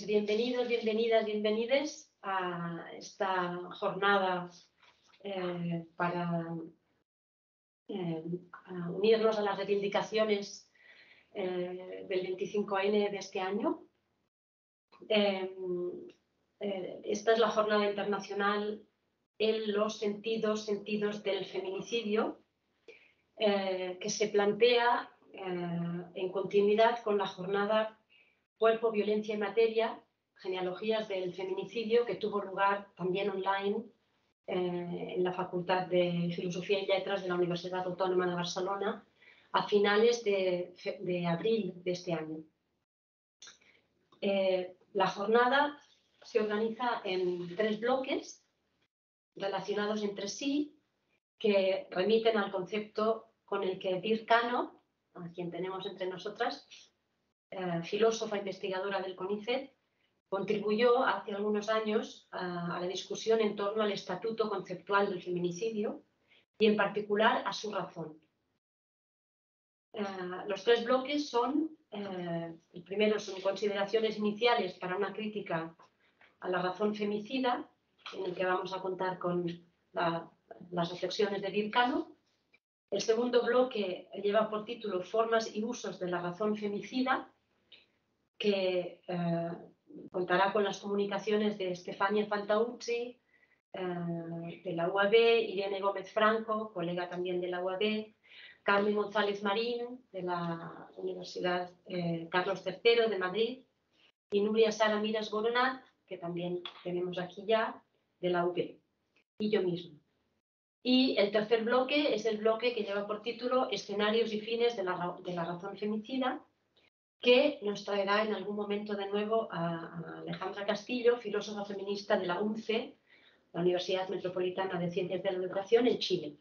bienvenidos, bienvenidas, bienvenides a esta jornada para unirnos a las reivindicaciones del 25N de este año. Esta es la jornada internacional en los sentidos del feminicidio, que se plantea en continuidad con la jornada Cuerpo, Violencia y Materia, genealogías del feminicidio, que tuvo lugar también online en la Facultad de Filosofía y Letras de la Universidad Autónoma de Barcelona a finales de abril de este año. La jornada se organiza en 3 bloques relacionados entre sí, que remiten al concepto con el que Birkano, a quien tenemos entre nosotras, filósofa investigadora del CONICET, contribuyó hace algunos años a la discusión en torno al estatuto conceptual del feminicidio y en particular a su razón. Los 3 bloques son, el primero son consideraciones iniciales para una crítica a la razón femicida, en el que vamos a contar con las reflexiones de Birkano. El segundo bloque lleva por título Formas y usos de la razón femicida, que contará con las comunicaciones de Stefania Fantauci, de la UAB, Irene Gómez Franco, colega también de la UAB, Carmen González Marín, de la Universidad Carlos III de Madrid, y Nuria Sara Miras Boronat, que también tenemos aquí ya, de la UB, y yo misma. Y el tercer bloque es el bloque que lleva por título Escenarios y fines de la razón femicida, que nos traerá en algún momento de nuevo a Alejandra Castillo, filósofa feminista de la UNCE, la Universidad Metropolitana de Ciencias de la Educación, en Chile.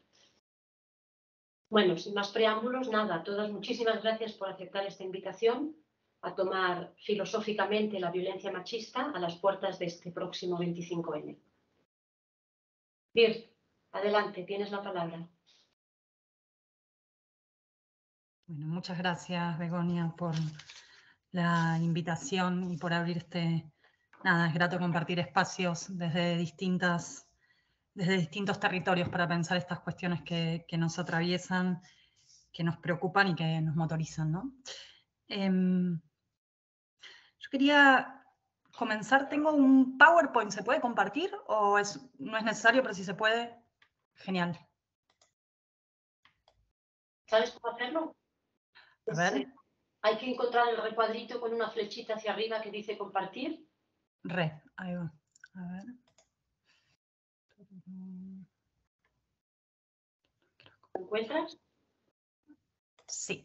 Bueno, sin más preámbulos, nada, todas muchísimas gracias por aceptar esta invitación a tomar filosóficamente la violencia machista a las puertas de este próximo 25N. Birk, adelante, tienes la palabra. Bueno, muchas gracias, Begoña, por la invitación y por abrir nada, es grato compartir espacios desde distintos territorios para pensar estas cuestiones que nos atraviesan, que nos preocupan y que nos motorizan, ¿no? Yo quería comenzar, tengo un PowerPoint, ¿se puede compartir? ¿O no es necesario, pero si se puede, genial. ¿Sabes cómo hacerlo? A ver. Hay que encontrar el recuadrito con una flechita hacia arriba que dice compartir. Ahí va. A ver. ¿Lo encuentras? Sí.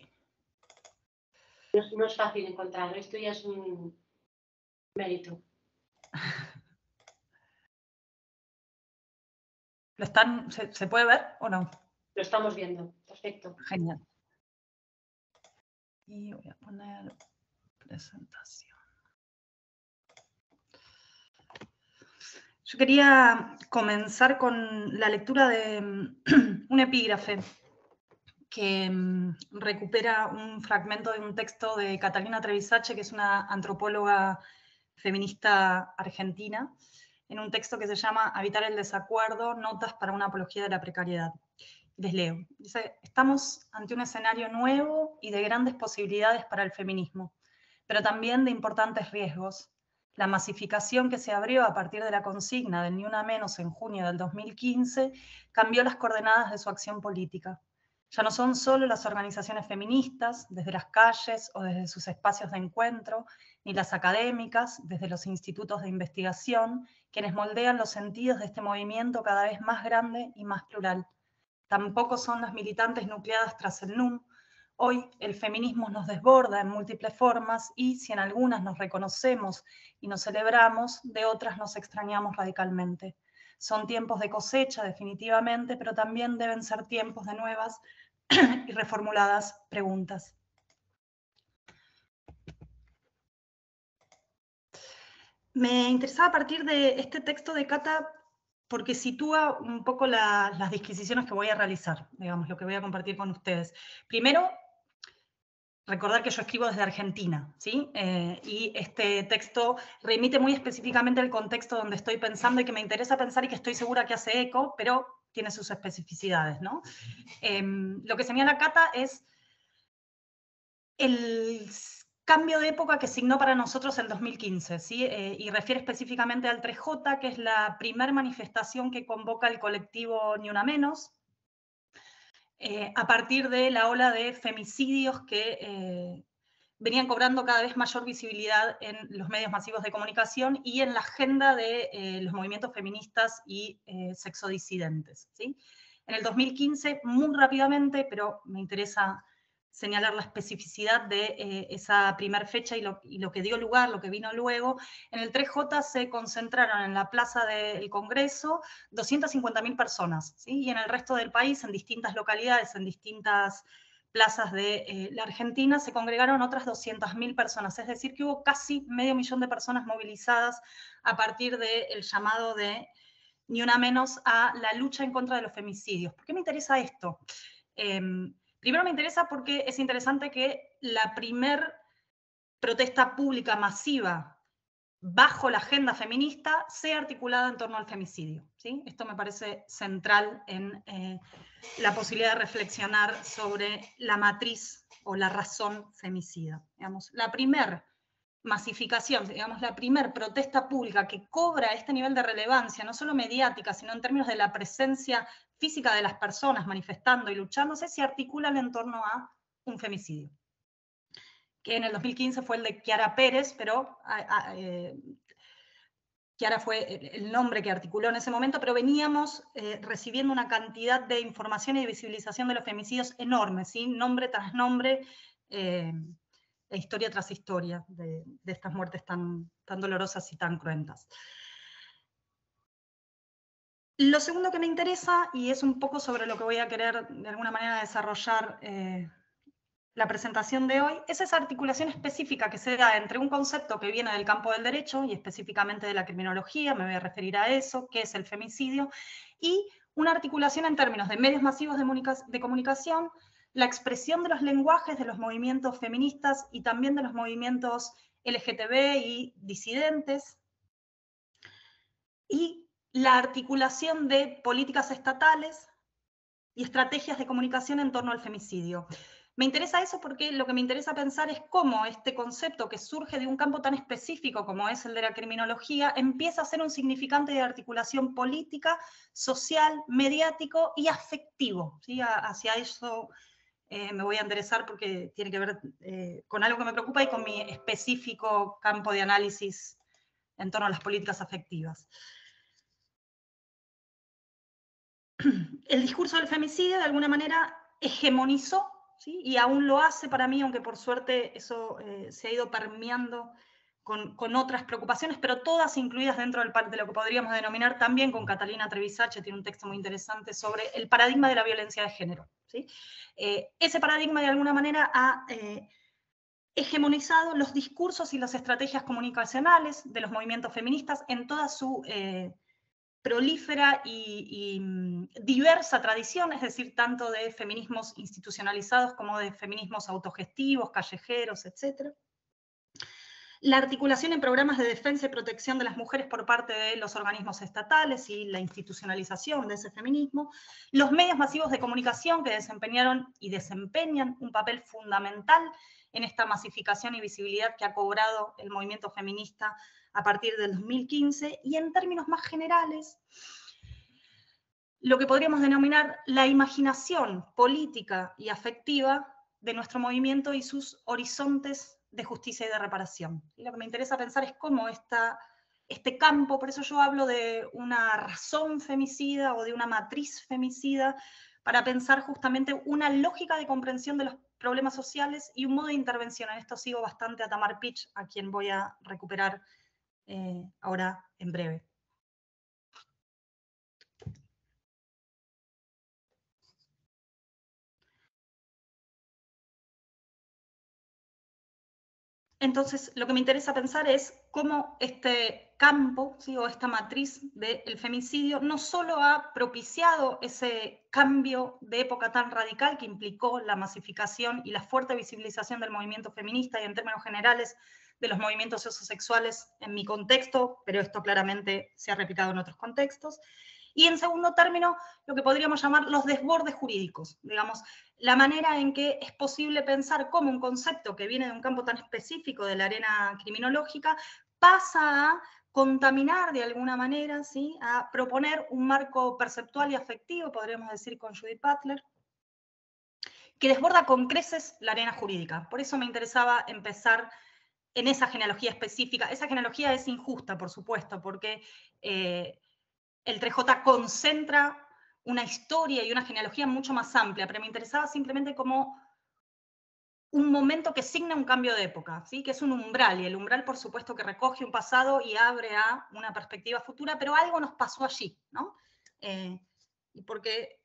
No es fácil encontrarlo, esto ya es un mérito. ¿Se puede ver o no? Lo estamos viendo, perfecto. Genial. Y voy a poner presentación. Yo quería comenzar con la lectura de un epígrafe que recupera un fragmento de un texto de Catalina Trevisache, que es una antropóloga feminista argentina, en un texto que se llama Habitar el desacuerdo, notas para una apología de la precariedad. Les leo. Dice, estamos ante un escenario nuevo y de grandes posibilidades para el feminismo, pero también de importantes riesgos. La masificación que se abrió a partir de la consigna del Ni Una Menos en junio del 2015 cambió las coordenadas de su acción política. Ya no son solo las organizaciones feministas, desde las calles o desde sus espacios de encuentro, ni las académicas, desde los institutos de investigación, quienes moldean los sentidos de este movimiento cada vez más grande y más plural. Tampoco son las militantes nucleadas tras el NUM. Hoy el feminismo nos desborda en múltiples formas y, si en algunas nos reconocemos y nos celebramos, de otras nos extrañamos radicalmente. Son tiempos de cosecha, definitivamente, pero también deben ser tiempos de nuevas y reformuladas preguntas. Me interesaba partir de este texto de Cata porque sitúa un poco las disquisiciones que voy a realizar, digamos, lo que voy a compartir con ustedes. Primero, recordar que yo escribo desde Argentina, ¿sí? Y este texto remite muy específicamente al contexto donde estoy pensando y que me interesa pensar y que estoy segura que hace eco, pero tiene sus especificidades, ¿no? Lo que señala Cata es el cambio de época que signó para nosotros el 2015, ¿sí? Y refiere específicamente al 3J, que es la primer manifestación que convoca el colectivo Ni Una Menos, a partir de la ola de femicidios que venían cobrando cada vez mayor visibilidad en los medios masivos de comunicación y en la agenda de los movimientos feministas y sexodisidentes, ¿sí? En el 2015, muy rápidamente, pero me interesa señalar la especificidad de esa primer fecha y lo que dio lugar, lo que vino luego. En el 3J se concentraron en la plaza del Congreso 250.000 personas, ¿sí? Y en el resto del país, en distintas localidades, en distintas plazas de la Argentina, se congregaron otras 200.000 personas, es decir, que hubo casi 500.000 de personas movilizadas a partir del llamado de Ni Una Menos a la lucha en contra de los femicidios. ¿Por qué me interesa esto? Primero me interesa porque es interesante que la primer protesta pública masiva bajo la agenda feminista sea articulada en torno al femicidio, ¿sí? Esto me parece central en la posibilidad de reflexionar sobre la matriz o la razón femicida. Digamos, la primer masificación, digamos, la primer protesta pública que cobra este nivel de relevancia, no solo mediática, sino en términos de la presencia física de las personas manifestando y luchándose, se articulan en torno a un femicidio, que en el 2015 fue el de Chiara Pérez, pero Chiara fue el nombre que articuló en ese momento, pero veníamos recibiendo una cantidad de información y de visibilización de los femicidios enormes, ¿sí? Nombre tras nombre, e historia tras historia de estas muertes tan dolorosas y tan cruentas. Lo segundo que me interesa, y es un poco sobre lo que voy a querer de alguna manera desarrollar la presentación de hoy, es esa articulación específica que se da entre un concepto que viene del campo del derecho y específicamente de la criminología, me voy a referir a eso, que es el femicidio, y una articulación en términos de medios masivos de comunicación, la expresión de los lenguajes de los movimientos feministas y también de los movimientos LGTB y disidentes, y la articulación de políticas estatales y estrategias de comunicación en torno al femicidio. Me interesa eso porque lo que me interesa pensar es cómo este concepto que surge de un campo tan específico como es el de la criminología empieza a ser un significante de articulación política, social, mediático y afectivo, ¿sí? Hacia eso me voy a enderezar porque tiene que ver con algo que me preocupa y con mi específico campo de análisis en torno a las políticas afectivas. El discurso del femicidio de alguna manera hegemonizó, ¿sí? Y aún lo hace para mí, aunque por suerte eso se ha ido permeando con otras preocupaciones, pero todas incluidas dentro de lo que podríamos denominar también, con Catalina Trevisace, tiene un texto muy interesante sobre el paradigma de la violencia de género, ¿sí? Ese paradigma de alguna manera ha hegemonizado los discursos y las estrategias comunicacionales de los movimientos feministas en toda su prolífera y diversa tradición, es decir, tanto de feminismos institucionalizados como de feminismos autogestivos, callejeros, etc. La articulación en programas de defensa y protección de las mujeres por parte de los organismos estatales y la institucionalización de ese feminismo, los medios masivos de comunicación que desempeñaron y desempeñan un papel fundamental en esta masificación y visibilidad que ha cobrado el movimiento feminista a partir del 2015, y en términos más generales, lo que podríamos denominar la imaginación política y afectiva de nuestro movimiento y sus horizontes de justicia y de reparación. Y lo que me interesa pensar es cómo este campo, por eso yo hablo de una razón femicida o de una matriz femicida, para pensar justamente una lógica de comprensión de los problemas sociales y un modo de intervención. En esto sigo bastante a Tamar Pitch, a quien voy a recuperar ahora en breve. Entonces, lo que me interesa pensar es cómo este campo, ¿sí?, o esta matriz del femicidio no solo ha propiciado ese cambio de época tan radical que implicó la masificación y la fuerte visibilización del movimiento feminista y en términos generales de los movimientos sociosexuales en mi contexto, pero esto claramente se ha replicado en otros contextos. Y en segundo término, lo que podríamos llamar los desbordes jurídicos, digamos, la manera en que es posible pensar cómo un concepto que viene de un campo tan específico de la arena criminológica pasa a contaminar de alguna manera, ¿sí?, a proponer un marco perceptual y afectivo, podríamos decir con Judith Butler, que desborda con creces la arena jurídica. Por eso me interesaba empezar en esa genealogía específica. Esa genealogía es injusta, por supuesto, porque el 3J concentra una historia y una genealogía mucho más amplia, pero me interesaba simplemente como un momento que signa un cambio de época, ¿sí?, que es un umbral, y el umbral, por supuesto, que recoge un pasado y abre a una perspectiva futura, pero algo nos pasó allí, ¿no? Y porque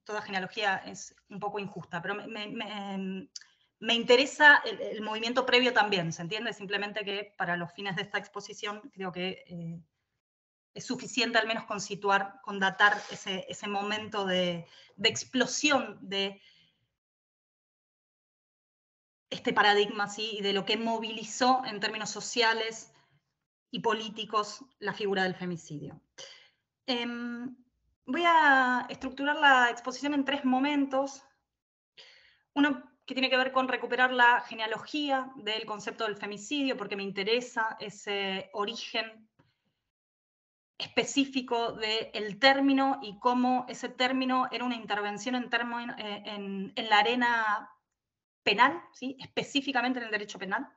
toda genealogía es un poco injusta, pero me interesa el movimiento previo también, ¿se entiende? Simplemente que para los fines de esta exposición creo que es suficiente al menos con situar, con datar ese momento de explosión de este paradigma, ¿sí?, y de lo que movilizó en términos sociales y políticos la figura del femicidio. Voy a estructurar la exposición en 3 momentos. Uno que tiene que ver con recuperar la genealogía del concepto del femicidio, porque me interesa ese origen específico del término y cómo ese término era una intervención en la arena penal, ¿sí?, específicamente en el derecho penal.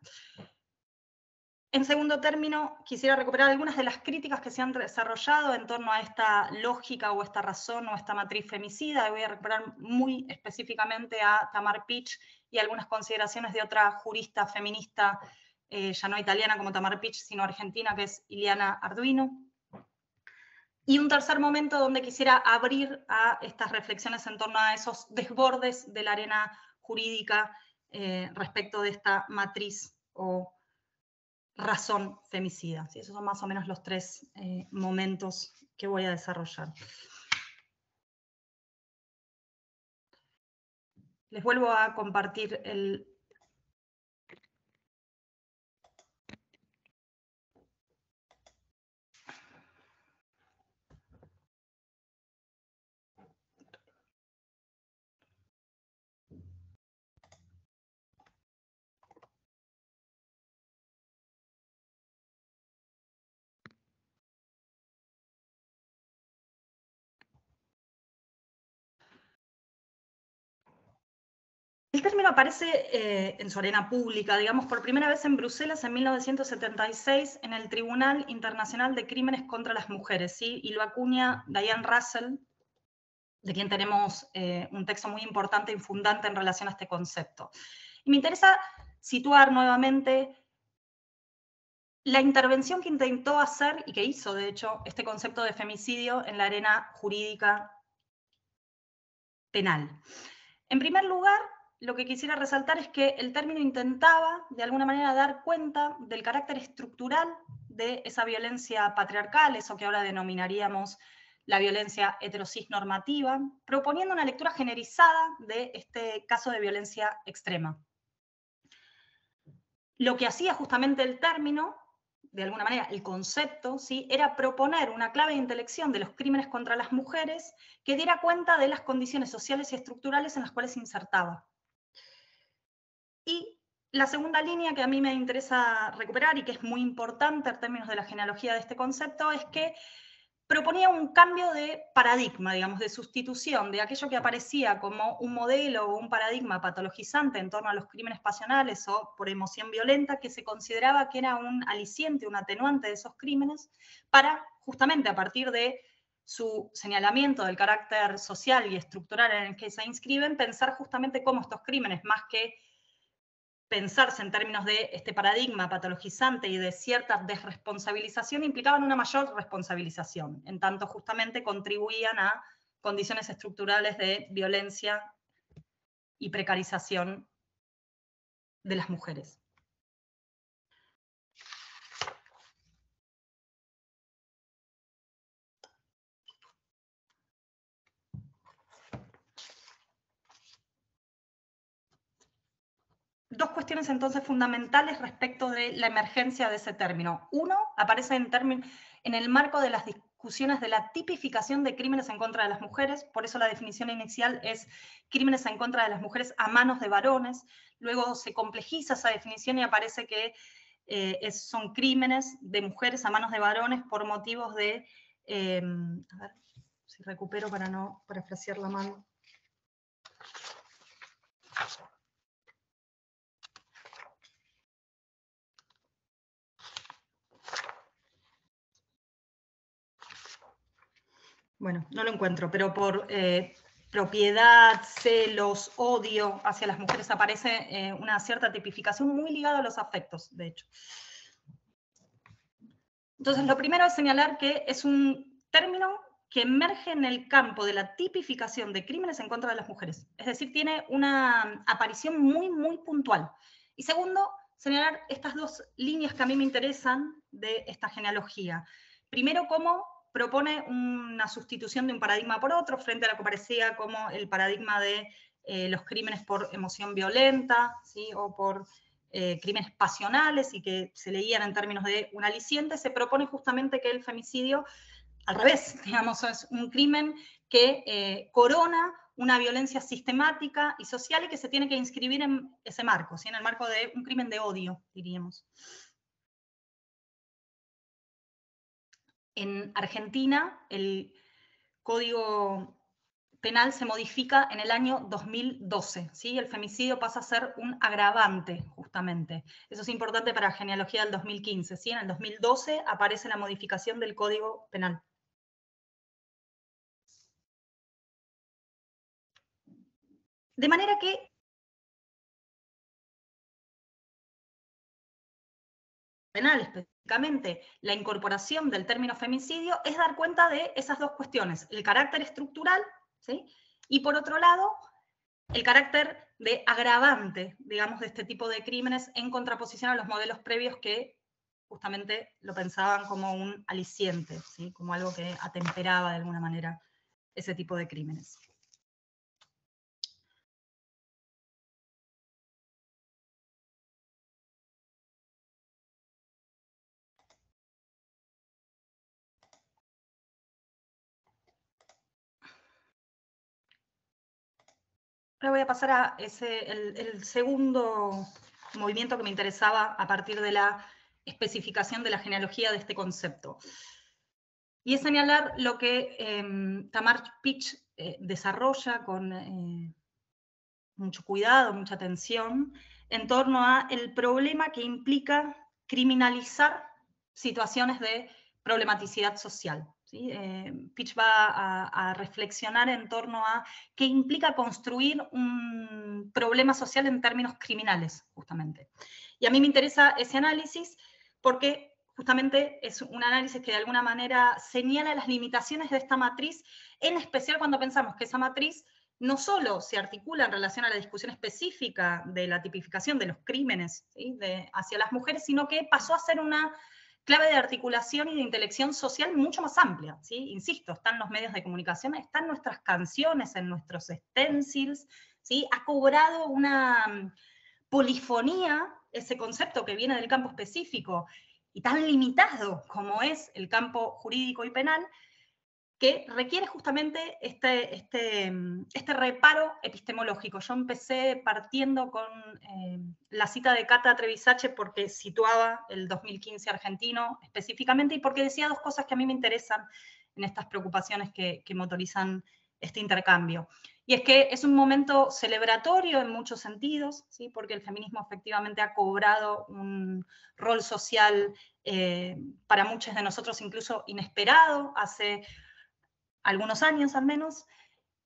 En segundo término, quisiera recuperar algunas de las críticas que se han desarrollado en torno a esta lógica o esta razón o esta matriz femicida. Voy a recuperar muy específicamente a Tamar Pitch y algunas consideraciones de otra jurista feminista, ya no italiana como Tamar Pitch, sino argentina, que es Iliana Arduino. Y un tercer momento donde quisiera abrir a estas reflexiones en torno a esos desbordes de la arena jurídica respecto de esta matriz o razón femicida. ¿Sí? Esos son más o menos los 3 momentos que voy a desarrollar. Les vuelvo a compartir el... El término aparece en su arena pública, digamos, por primera vez en Bruselas en 1976 en el Tribunal Internacional de Crímenes contra las Mujeres, ¿sí? Y lo acuña Diane Russell, de quien tenemos un texto muy importante y fundante en relación a este concepto. Y me interesa situar nuevamente la intervención que intentó hacer, y que hizo, de hecho, este concepto de femicidio en la arena jurídica penal. En primer lugar, lo que quisiera resaltar es que el término intentaba, de alguna manera, dar cuenta del carácter estructural de esa violencia patriarcal, eso que ahora denominaríamos la violencia heterosis normativa, proponiendo una lectura generalizada de este caso de violencia extrema. Lo que hacía justamente el término, de alguna manera el concepto, ¿sí?, era proponer una clave de intelección de los crímenes contra las mujeres que diera cuenta de las condiciones sociales y estructurales en las cuales se insertaba. Y la segunda línea que a mí me interesa recuperar y que es muy importante en términos de la genealogía de este concepto es que proponía un cambio de paradigma, digamos, de sustitución de aquello que aparecía como un modelo o un paradigma patologizante en torno a los crímenes pasionales o por emoción violenta, que se consideraba que era un aliciente, un atenuante de esos crímenes, para justamente a partir de su señalamiento del carácter social y estructural en el que se inscriben, pensar justamente cómo estos crímenes, más que pensarse en términos de este paradigma patologizante y de cierta desresponsabilización, implicaban una mayor responsabilización, en tanto justamente contribuían a condiciones estructurales de violencia y precarización de las mujeres. dos cuestiones entonces fundamentales respecto de la emergencia de ese término. Uno, aparece en el marco de las discusiones de la tipificación de crímenes en contra de las mujeres, por eso la definición inicial es crímenes en contra de las mujeres a manos de varones. Luego se complejiza esa definición y aparece que son crímenes de mujeres a manos de varones por motivos de... a ver si recupero para no parafrasear la mano. Bueno, no lo encuentro, pero por propiedad, celos, odio hacia las mujeres aparece una cierta tipificación muy ligada a los afectos, de hecho. Entonces, lo primero es señalar que es un término que emerge en el campo de la tipificación de crímenes en contra de las mujeres. Es decir, tiene una aparición muy, muy puntual. Y segundo, señalar estas dos líneas que a mí me interesan de esta genealogía. Primero, cómo propone una sustitución de un paradigma por otro, frente a lo que parecía como el paradigma de los crímenes por emoción violenta, ¿sí? O por crímenes pasionales y que se leían en términos de un aliciente. Se propone justamente que el femicidio, al revés, digamos, es un crimen que corona una violencia sistemática y social y que se tiene que inscribir en ese marco, ¿sí? En el marco de un crimen de odio, diríamos. En Argentina, el Código Penal se modifica en el año 2012, ¿sí? El femicidio pasa a ser un agravante, justamente. Eso es importante para la genealogía del 2015, ¿sí? En el 2012 aparece la modificación del Código Penal. De manera que penal específicamente, la incorporación del término femicidio es dar cuenta de esas dos cuestiones, el carácter estructural, ¿sí? Y por otro lado, el carácter de agravante, digamos, de este tipo de crímenes en contraposición a los modelos previos que justamente lo pensaban como un aliciente, ¿sí? Como algo que atemperaba de alguna manera ese tipo de crímenes. Ahora voy a pasar a el segundo movimiento que me interesaba a partir de la especificación de la genealogía de este concepto. Y es señalar lo que Tamar Pitch desarrolla con mucho cuidado, mucha atención, en torno a el problema que implica criminalizar situaciones de problematicidad social. ¿Sí? Pitch va a reflexionar en torno a qué implica construir un problema social en términos criminales, justamente. Y a mí me interesa ese análisis porque justamente es un análisis que de alguna manera señala las limitaciones de esta matriz, en especial cuando pensamos que esa matriz no solo se articula en relación a la discusión específica de la tipificación de los crímenes, ¿sí? Hacia las mujeres, sino que pasó a ser una clave de articulación y de intelección social mucho más amplia, ¿sí? Insisto, están los medios de comunicación, están nuestras canciones, en nuestros stencils, ¿sí? Ha cobrado una polifonía ese concepto que viene del campo específico y tan limitado como es el campo jurídico y penal, que requiere justamente este reparo epistemológico. Yo empecé partiendo con la cita de Cata Trevisace porque situaba el 2015 argentino específicamente y porque decía dos cosas que a mí me interesan en estas preocupaciones que motorizan este intercambio. Y es que es un momento celebratorio en muchos sentidos, ¿sí? Porque el feminismo efectivamente ha cobrado un rol social para muchos de nosotros incluso inesperado, hace algunos años al menos,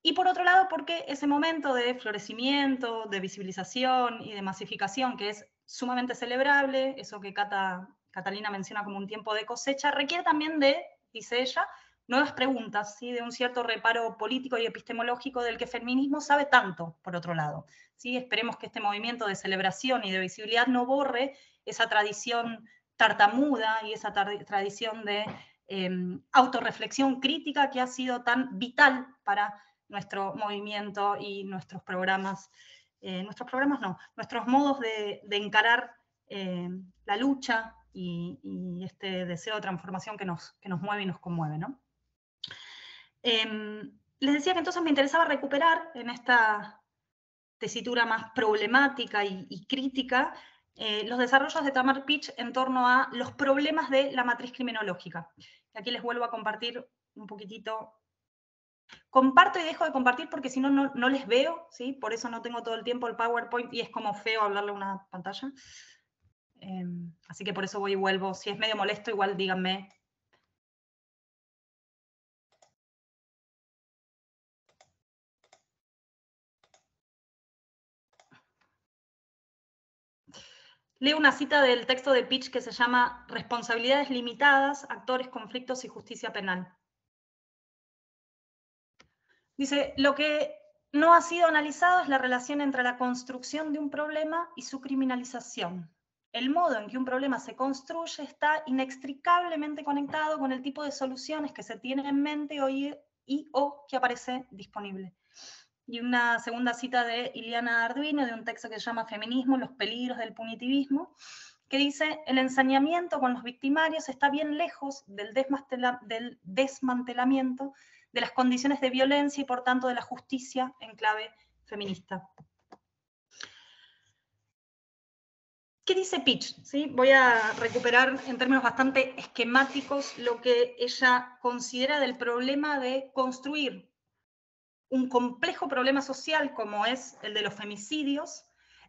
y por otro lado porque ese momento de florecimiento, de visibilización y de masificación, que es sumamente celebrable, eso que Catalina menciona como un tiempo de cosecha, requiere también de, dice ella, nuevas preguntas, ¿sí? De un cierto reparo político y epistemológico del que el feminismo sabe tanto, por otro lado. ¿Sí? Esperemos que este movimiento de celebración y de visibilidad no borre esa tradición tartamuda y esa tradición de autorreflexión crítica que ha sido tan vital para nuestro movimiento y nuestros programas nuestros programas no, nuestros modos de encarar la lucha y este deseo de transformación que nos mueve y nos conmueve, ¿no? Les decía que entonces me interesaba recuperar en esta tesitura más problemática y crítica los desarrollos de Tamar Pitch en torno a los problemas de la matriz criminológica. Aquí les vuelvo a compartir un poquitito. Comparto y dejo de compartir porque si no, no les veo, ¿sí? Por eso no tengo todo el tiempo el PowerPoint y es como feo hablarle a una pantalla. Así que por eso voy y vuelvo. Si es medio molesto, igual díganme. Leo una cita del texto de Pitch que se llama Responsabilidades limitadas, actores, conflictos y justicia penal. Dice, lo que no ha sido analizado es la relación entre la construcción de un problema y su criminalización. El modo en que un problema se construye está inextricablemente conectado con el tipo de soluciones que se tiene en mente o que aparece disponible. Y una segunda cita de Iliana Arduino, de un texto que se llama Feminismo, los peligros del punitivismo, que dice, el ensañamiento con los victimarios está bien lejos del desmantelamiento de las condiciones de violencia y por tanto de la justicia en clave feminista. ¿Qué dice Pitch? ¿Sí? Voy a recuperar en términos bastante esquemáticos lo que ella considera del problema de construir un complejo problema social como es el de los femicidios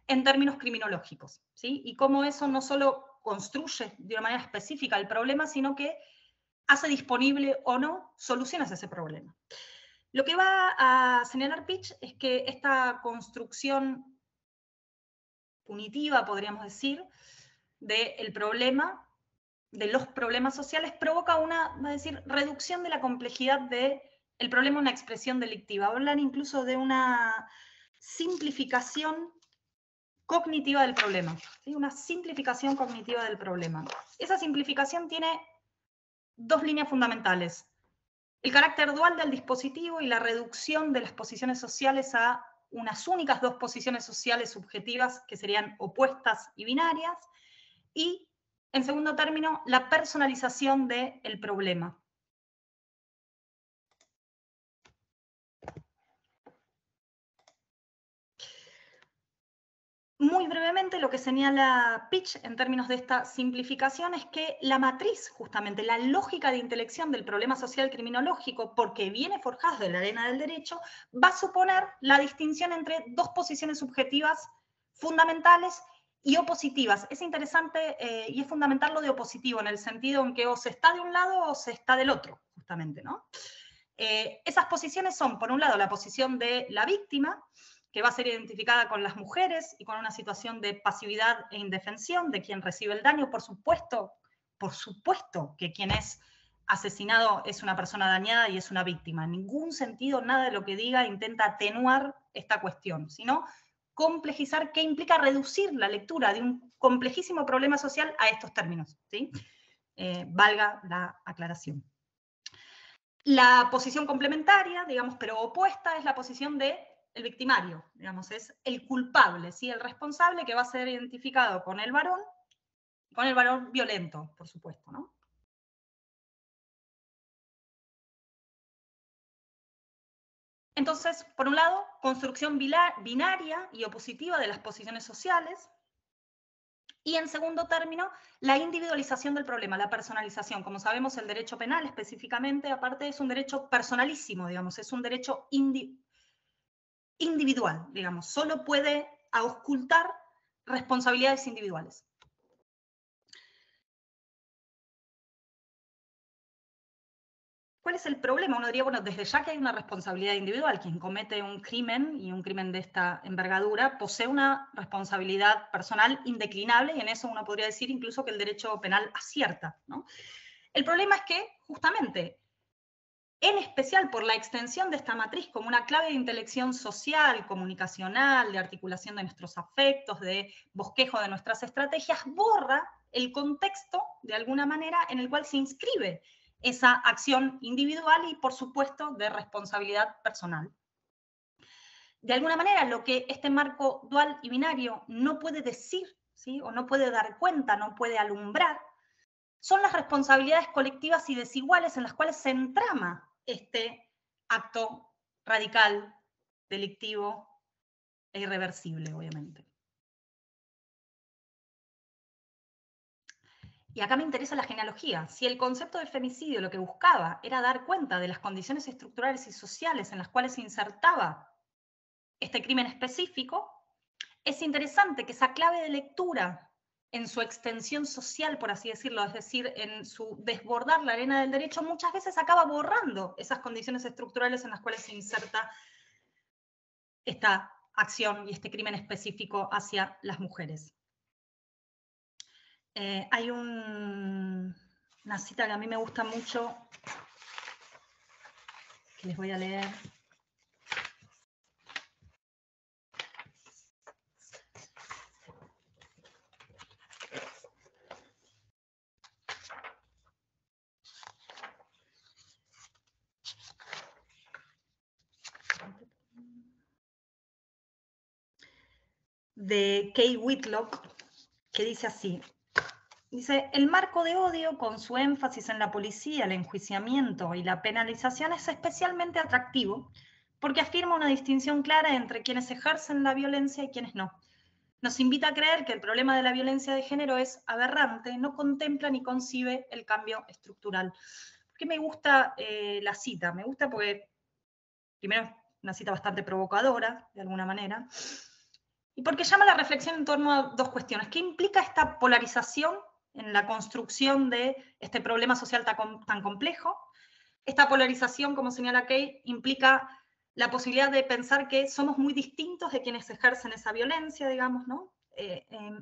en términos criminológicos, ¿sí? Y cómo eso no solo construye de una manera específica el problema, sino que hace disponible o no soluciones a ese problema. Lo que va a señalar Pitch es que esta construcción punitiva, podríamos decir, del problema, de los problemas sociales, provoca una, va a decir, reducción de la complejidad del problema, una expresión delictiva. Hablan incluso de una simplificación cognitiva del problema, ¿sí? Una simplificación cognitiva del problema. Esa simplificación tiene dos líneas fundamentales. El carácter dual del dispositivo y la reducción de las posiciones sociales a unas únicas dos posiciones sociales subjetivas que serían opuestas y binarias, y, en segundo término, la personalización del problema. Muy brevemente, lo que señala Pitch en términos de esta simplificación es que la matriz, justamente, la lógica de intelección del problema social criminológico, porque viene forjado en la arena del derecho, va a suponer la distinción entre dos posiciones subjetivas fundamentales y opositivas. Es interesante y es fundamental lo de opositivo, en el sentido en que o se está de un lado o se está del otro, justamente, ¿no? Esas posiciones son, por un lado, la posición de la víctima, que va a ser identificada con las mujeres y con una situación de pasividad e indefensión de quien recibe el daño. Por supuesto que quien es asesinado es una persona dañada y es una víctima. En ningún sentido, nada de lo que diga intenta atenuar esta cuestión, sino complejizar qué implica reducir la lectura de un complejísimo problema social a estos términos, ¿sí? Valga la aclaración. La posición complementaria, digamos, pero opuesta, es la posición de el victimario, digamos, es el culpable, ¿sí? El responsable que va a ser identificado con el varón violento, por supuesto, ¿no? Entonces, por un lado, construcción binaria y opositiva de las posiciones sociales, y en segundo término, la individualización del problema, la personalización. Como sabemos, el derecho penal específicamente, aparte, es un derecho personalísimo, digamos, es un derecho individual, digamos, solo puede auscultar responsabilidades individuales. ¿Cuál es el problema? Uno diría, bueno, desde ya que hay una responsabilidad individual, quien comete un crimen, y un crimen de esta envergadura, posee una responsabilidad personal indeclinable, y en eso uno podría decir incluso que el derecho penal acierta, ¿no? El problema es que, justamente, en especial por la extensión de esta matriz como una clave de intelección social, comunicacional, de articulación de nuestros afectos, de bosquejo de nuestras estrategias, borra el contexto, de alguna manera, en el cual se inscribe esa acción individual y, por supuesto, de responsabilidad personal. de alguna manera lo que este marco dual y binario no puede decir, ¿sí? O no puede dar cuenta, no puede alumbrar, son las responsabilidades colectivas y desiguales en las cuales se entrama este acto radical, delictivo e irreversible, obviamente. Y acá me interesa la genealogía. Si el concepto de femicidio lo que buscaba era dar cuenta de las condiciones estructurales y sociales en las cuales se insertaba este crimen específico, es interesante que esa clave de lectura en su extensión social, por así decirlo, es decir, en su desbordar la arena del derecho, muchas veces acaba borrando esas condiciones estructurales en las cuales se inserta esta acción y este crimen específico hacia las mujeres. Hay una cita que a mí me gusta mucho, que les voy a leer. De Kay Whitlock, que dice así. Dice, el marco de odio, con su énfasis en la policía, el enjuiciamiento y la penalización, es especialmente atractivo porque afirma una distinción clara entre quienes ejercen la violencia y quienes no. Nos invita a creer que el problema de la violencia de género es aberrante, no contempla ni concibe el cambio estructural. ¿Por qué me gusta la cita? Me gusta porque, primero, es una cita bastante provocadora, de alguna manera, y porque llama la reflexión en torno a dos cuestiones. ¿Qué implica esta polarización en la construcción de este problema social tan complejo? Esta polarización, como señala Kay, implica la posibilidad de pensar que somos muy distintos de quienes ejercen esa violencia, digamos, ¿no?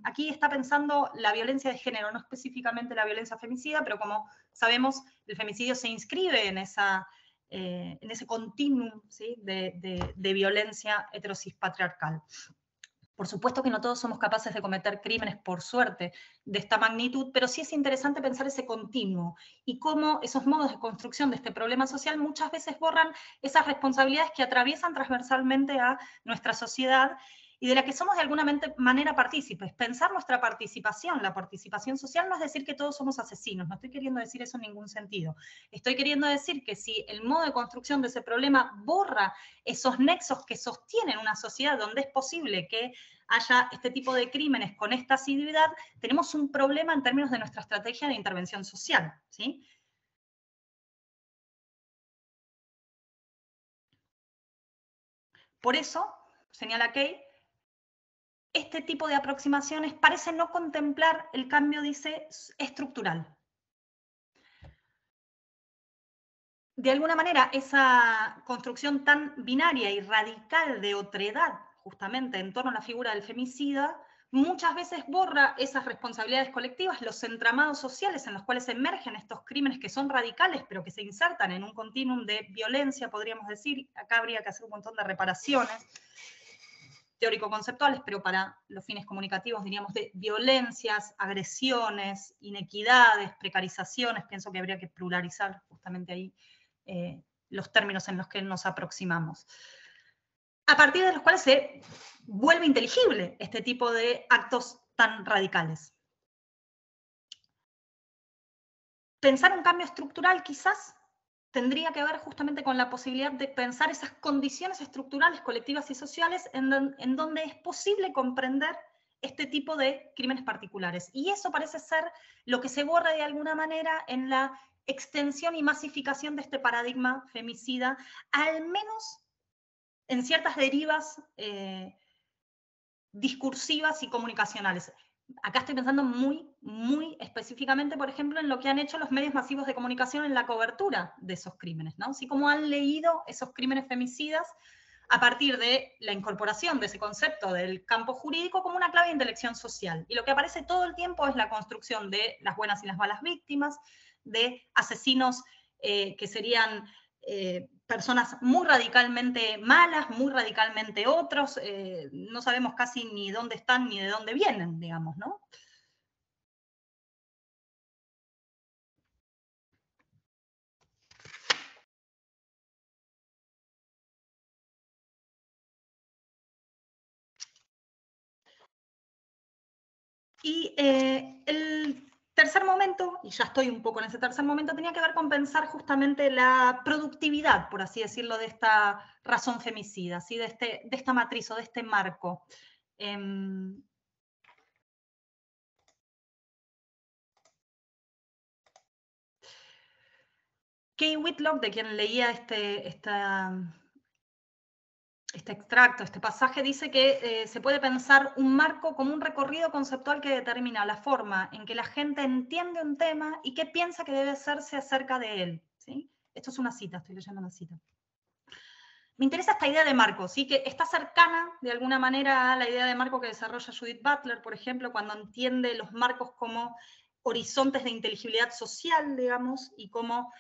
Aquí está pensando la violencia de género, no específicamente la violencia femicida, pero como sabemos, el femicidio se inscribe en ese continuum, ¿sí? de violencia heterosis patriarcal. Por supuesto que no todos somos capaces de cometer crímenes, por suerte, de esta magnitud, pero sí es interesante pensar ese continuo y cómo esos modos de construcción de este problema social muchas veces borran esas responsabilidades que atraviesan transversalmente a nuestra sociedad y de la que somos de alguna manera partícipes. Pensar nuestra participación, la participación social, no es decir que todos somos asesinos, no estoy queriendo decir eso en ningún sentido. Estoy queriendo decir que si el modo de construcción de ese problema borra esos nexos que sostienen una sociedad donde es posible que haya este tipo de crímenes con esta asiduidad, tenemos un problema en términos de nuestra estrategia de intervención social, ¿sí? Por eso, señala Kay, este tipo de aproximaciones parece no contemplar el cambio, dice, estructural. De alguna manera, esa construcción tan binaria y radical de otredad, justamente en torno a la figura del femicida, muchas veces borra esas responsabilidades colectivas, los entramados sociales en los cuales emergen estos crímenes que son radicales, pero que se insertan en un continuum de violencia, podríamos decir. Acá habría que hacer un montón de reparaciones teórico-conceptuales, pero para los fines comunicativos diríamos de violencias, agresiones, inequidades, precarizaciones. Pienso que habría que pluralizar justamente ahí los términos en los que nos aproximamos. A partir de los cuales se vuelve inteligible este tipo de actos tan radicales. Pensar un cambio estructural quizás tendría que ver justamente con la posibilidad de pensar esas condiciones estructurales, colectivas y sociales en donde es posible comprender este tipo de crímenes particulares. Y eso parece ser lo que se borra de alguna manera en la extensión y masificación de este paradigma femicida, al menos en ciertas derivas discursivas y comunicacionales. Acá estoy pensando muy específicamente, por ejemplo, en lo que han hecho los medios masivos de comunicación en la cobertura de esos crímenes, ¿no? Así como han leído esos crímenes femicidas a partir de la incorporación de ese concepto del campo jurídico como una clave de intelección social. Y lo que aparece todo el tiempo es la construcción de las buenas y las malas víctimas, de asesinos que serían personas muy radicalmente malas, muy radicalmente otros, no sabemos casi ni dónde están ni de dónde vienen, digamos, ¿no? Y el tercer momento, y ya estoy un poco en ese tercer momento, tenía que ver con pensar justamente la productividad, por así decirlo, de esta razón femicida, ¿sí? de esta matriz o de este marco. Kay Whitlock, de quien leía este extracto, este pasaje, dice que se puede pensar un marco como un recorrido conceptual que determina la forma en que la gente entiende un tema y qué piensa que debe hacerse acerca de él. ¿Sí? Esto es una cita, estoy leyendo una cita. Me interesa esta idea de marco, ¿sí? Que está cercana de alguna manera a la idea de marco que desarrolla Judith Butler, por ejemplo, cuando entiende los marcos como horizontes de inteligibilidad social, digamos, y como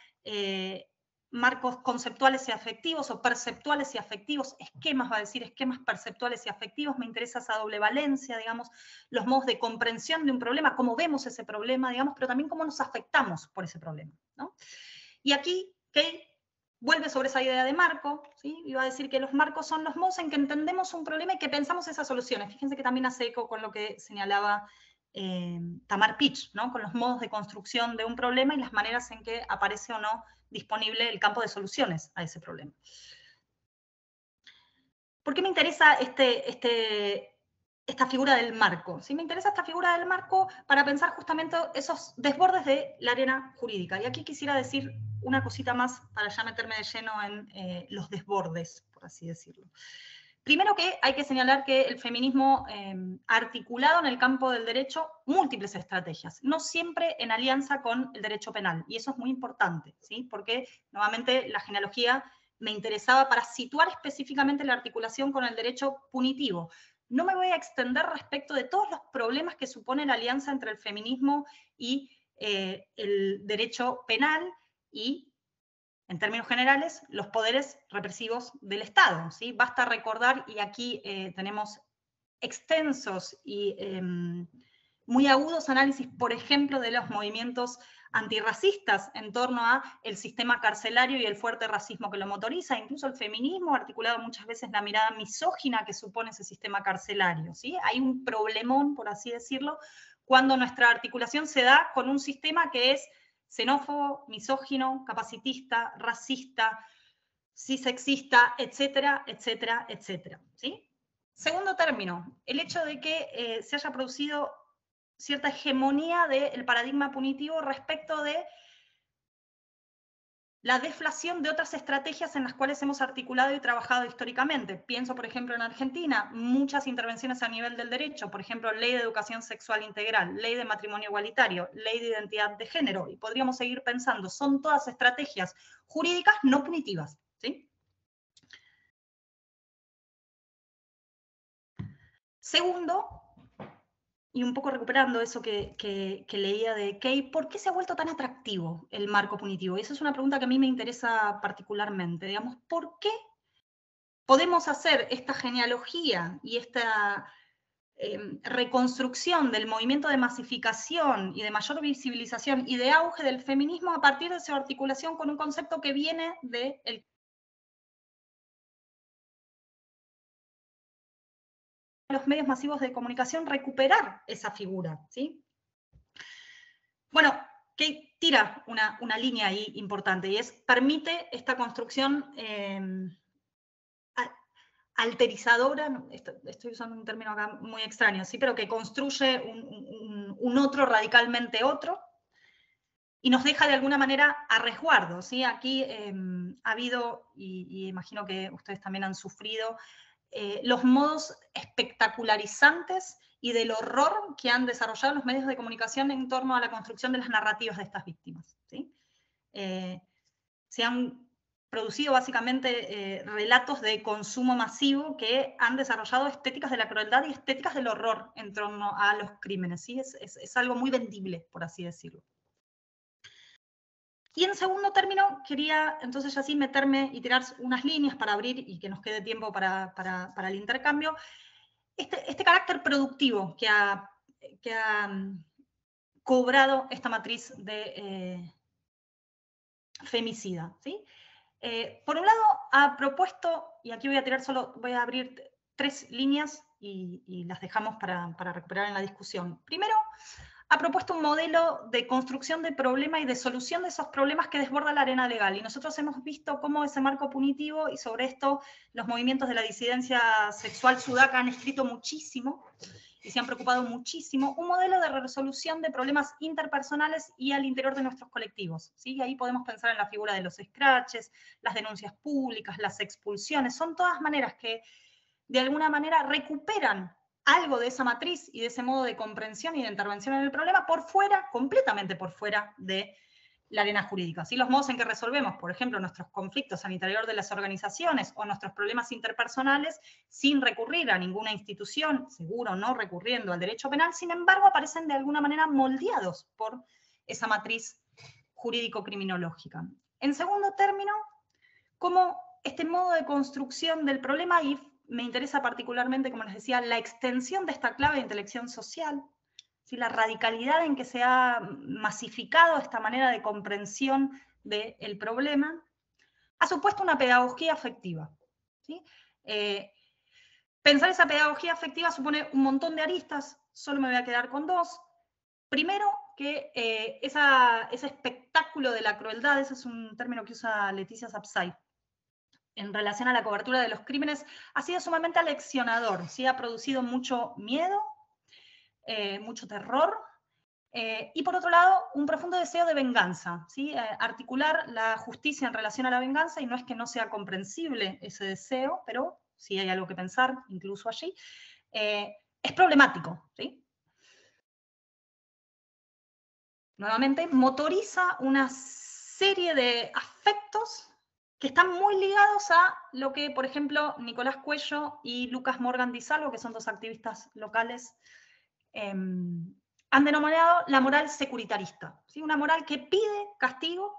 marcos conceptuales y afectivos, o perceptuales y afectivos, esquemas, va a decir, esquemas perceptuales y afectivos. Me interesa esa doble valencia, digamos, los modos de comprensión de un problema, cómo vemos ese problema, digamos, pero también cómo nos afectamos por ese problema, ¿no? Y aquí, Kay vuelve sobre esa idea de marco, ¿sí? Y va a decir que los marcos son los modos en que entendemos un problema y que pensamos esas soluciones. Fíjense que también hace eco con lo que señalaba Tamar Pitch, ¿no? Con los modos de construcción de un problema y las maneras en que aparece o no disponible el campo de soluciones a ese problema. ¿Por qué me interesa esta figura del marco? ¿Sí? Me interesa esta figura del marco para pensar justamente esos desbordes de la arena jurídica. Y aquí quisiera decir una cosita más para ya meterme de lleno en los desbordes, por así decirlo. Primero que hay que señalar que el feminismo ha articulado en el campo del derecho múltiples estrategias, no siempre en alianza con el derecho penal, y eso es muy importante, ¿sí? Porque nuevamente la genealogía me interesaba para situar específicamente la articulación con el derecho punitivo. No me voy a extender respecto de todos los problemas que supone la alianza entre el feminismo y el derecho penal y, en términos generales, los poderes represivos del Estado, ¿sí? Basta recordar, y aquí tenemos extensos y muy agudos análisis, por ejemplo, de los movimientos antirracistas en torno a el sistema carcelario y el fuerte racismo que lo motoriza, incluso el feminismo ha articulado muchas veces la mirada misógina que supone ese sistema carcelario, ¿sí? Hay un problemón, por así decirlo, cuando nuestra articulación se da con un sistema que es xenófobo, misógino, capacitista, racista, cisexista, etcétera, etcétera, etcétera, ¿sí? Segundo término, el hecho de que se haya producido cierta hegemonía del paradigma punitivo respecto de la deflación de otras estrategias en las cuales hemos articulado y trabajado históricamente. Pienso, por ejemplo, en Argentina, muchas intervenciones a nivel del derecho, por ejemplo, ley de educación sexual integral, ley de matrimonio igualitario, ley de identidad de género, y podríamos seguir pensando, son todas estrategias jurídicas no punitivas, ¿sí? Segundo, y un poco recuperando eso que leía de Kay, ¿por qué se ha vuelto tan atractivo el marco punitivo? Y esa es una pregunta que a mí me interesa particularmente. Digamos, ¿por qué podemos hacer esta genealogía y esta reconstrucción del movimiento de masificación y de mayor visibilización y de auge del feminismo a partir de su articulación con un concepto que viene de los medios masivos de comunicación, recuperar esa figura, ¿sí? Bueno, que tira una línea ahí importante, y es, permite esta construcción alterizadora, estoy usando un término acá muy extraño, ¿sí? Pero que construye un otro radicalmente otro, y nos deja de alguna manera a resguardo, ¿sí? Aquí ha habido, y imagino que ustedes también han sufrido, los modos espectacularizantes y del horror que han desarrollado los medios de comunicación en torno a la construcción de las narrativas de estas víctimas, ¿sí? Se han producido básicamente relatos de consumo masivo que han desarrollado estéticas de la crueldad y estéticas del horror en torno a los crímenes, ¿sí? Es algo muy vendible, por así decirlo. Y en segundo término, quería entonces ya sí meterme y tirar unas líneas para abrir y que nos quede tiempo para el intercambio. Este carácter productivo que ha cobrado esta matriz de femicida, ¿sí? Por un lado, ha propuesto, y aquí voy a abrir 3 líneas y las dejamos para recuperar en la discusión. Primero, ha propuesto un modelo de construcción de problema y de solución de esos problemas que desborda la arena legal. Y nosotros hemos visto cómo ese marco punitivo, y sobre esto los movimientos de la disidencia sexual sudaca han escrito muchísimo y se han preocupado muchísimo, un modelo de resolución de problemas interpersonales y al interior de nuestros colectivos. ¿Sí? Y ahí podemos pensar en la figura de los scratches, las denuncias públicas, las expulsiones. Son todas maneras que de alguna manera recuperan algo de esa matriz y de ese modo de comprensión y de intervención en el problema por fuera, completamente por fuera de la arena jurídica. ¿Sí? Los modos en que resolvemos, por ejemplo, nuestros conflictos al interior de las organizaciones o nuestros problemas interpersonales sin recurrir a ninguna institución, seguro no recurriendo al derecho penal, sin embargo, aparecen de alguna manera moldeados por esa matriz jurídico-criminológica. En segundo término, cómo este modo de construcción del problema, y me interesa particularmente, como les decía, la extensión de esta clave de intelección social, ¿sí? La radicalidad en que se ha masificado esta manera de comprensión del problema, ha supuesto una pedagogía afectiva. ¿Sí? Pensar esa pedagogía afectiva supone un montón de aristas, solo me voy a quedar con 2. Primero, que ese espectáculo de la crueldad, ese es un término que usa Leticia Sapsay, en relación a la cobertura de los crímenes, ha sido sumamente aleccionador, ¿sí? Ha producido mucho miedo, mucho terror, y por otro lado, un profundo deseo de venganza, ¿sí? Articular la justicia en relación a la venganza, y no es que no sea comprensible ese deseo, pero sí hay algo que pensar, incluso allí, es problemático, ¿sí? Nuevamente, motoriza una serie de afectos que están muy ligados a lo que, por ejemplo, Nicolás Cuello y Lucas Morgan Di Salvo, que son 2 activistas locales, han denominado la moral securitarista, ¿sí? Una moral que pide castigo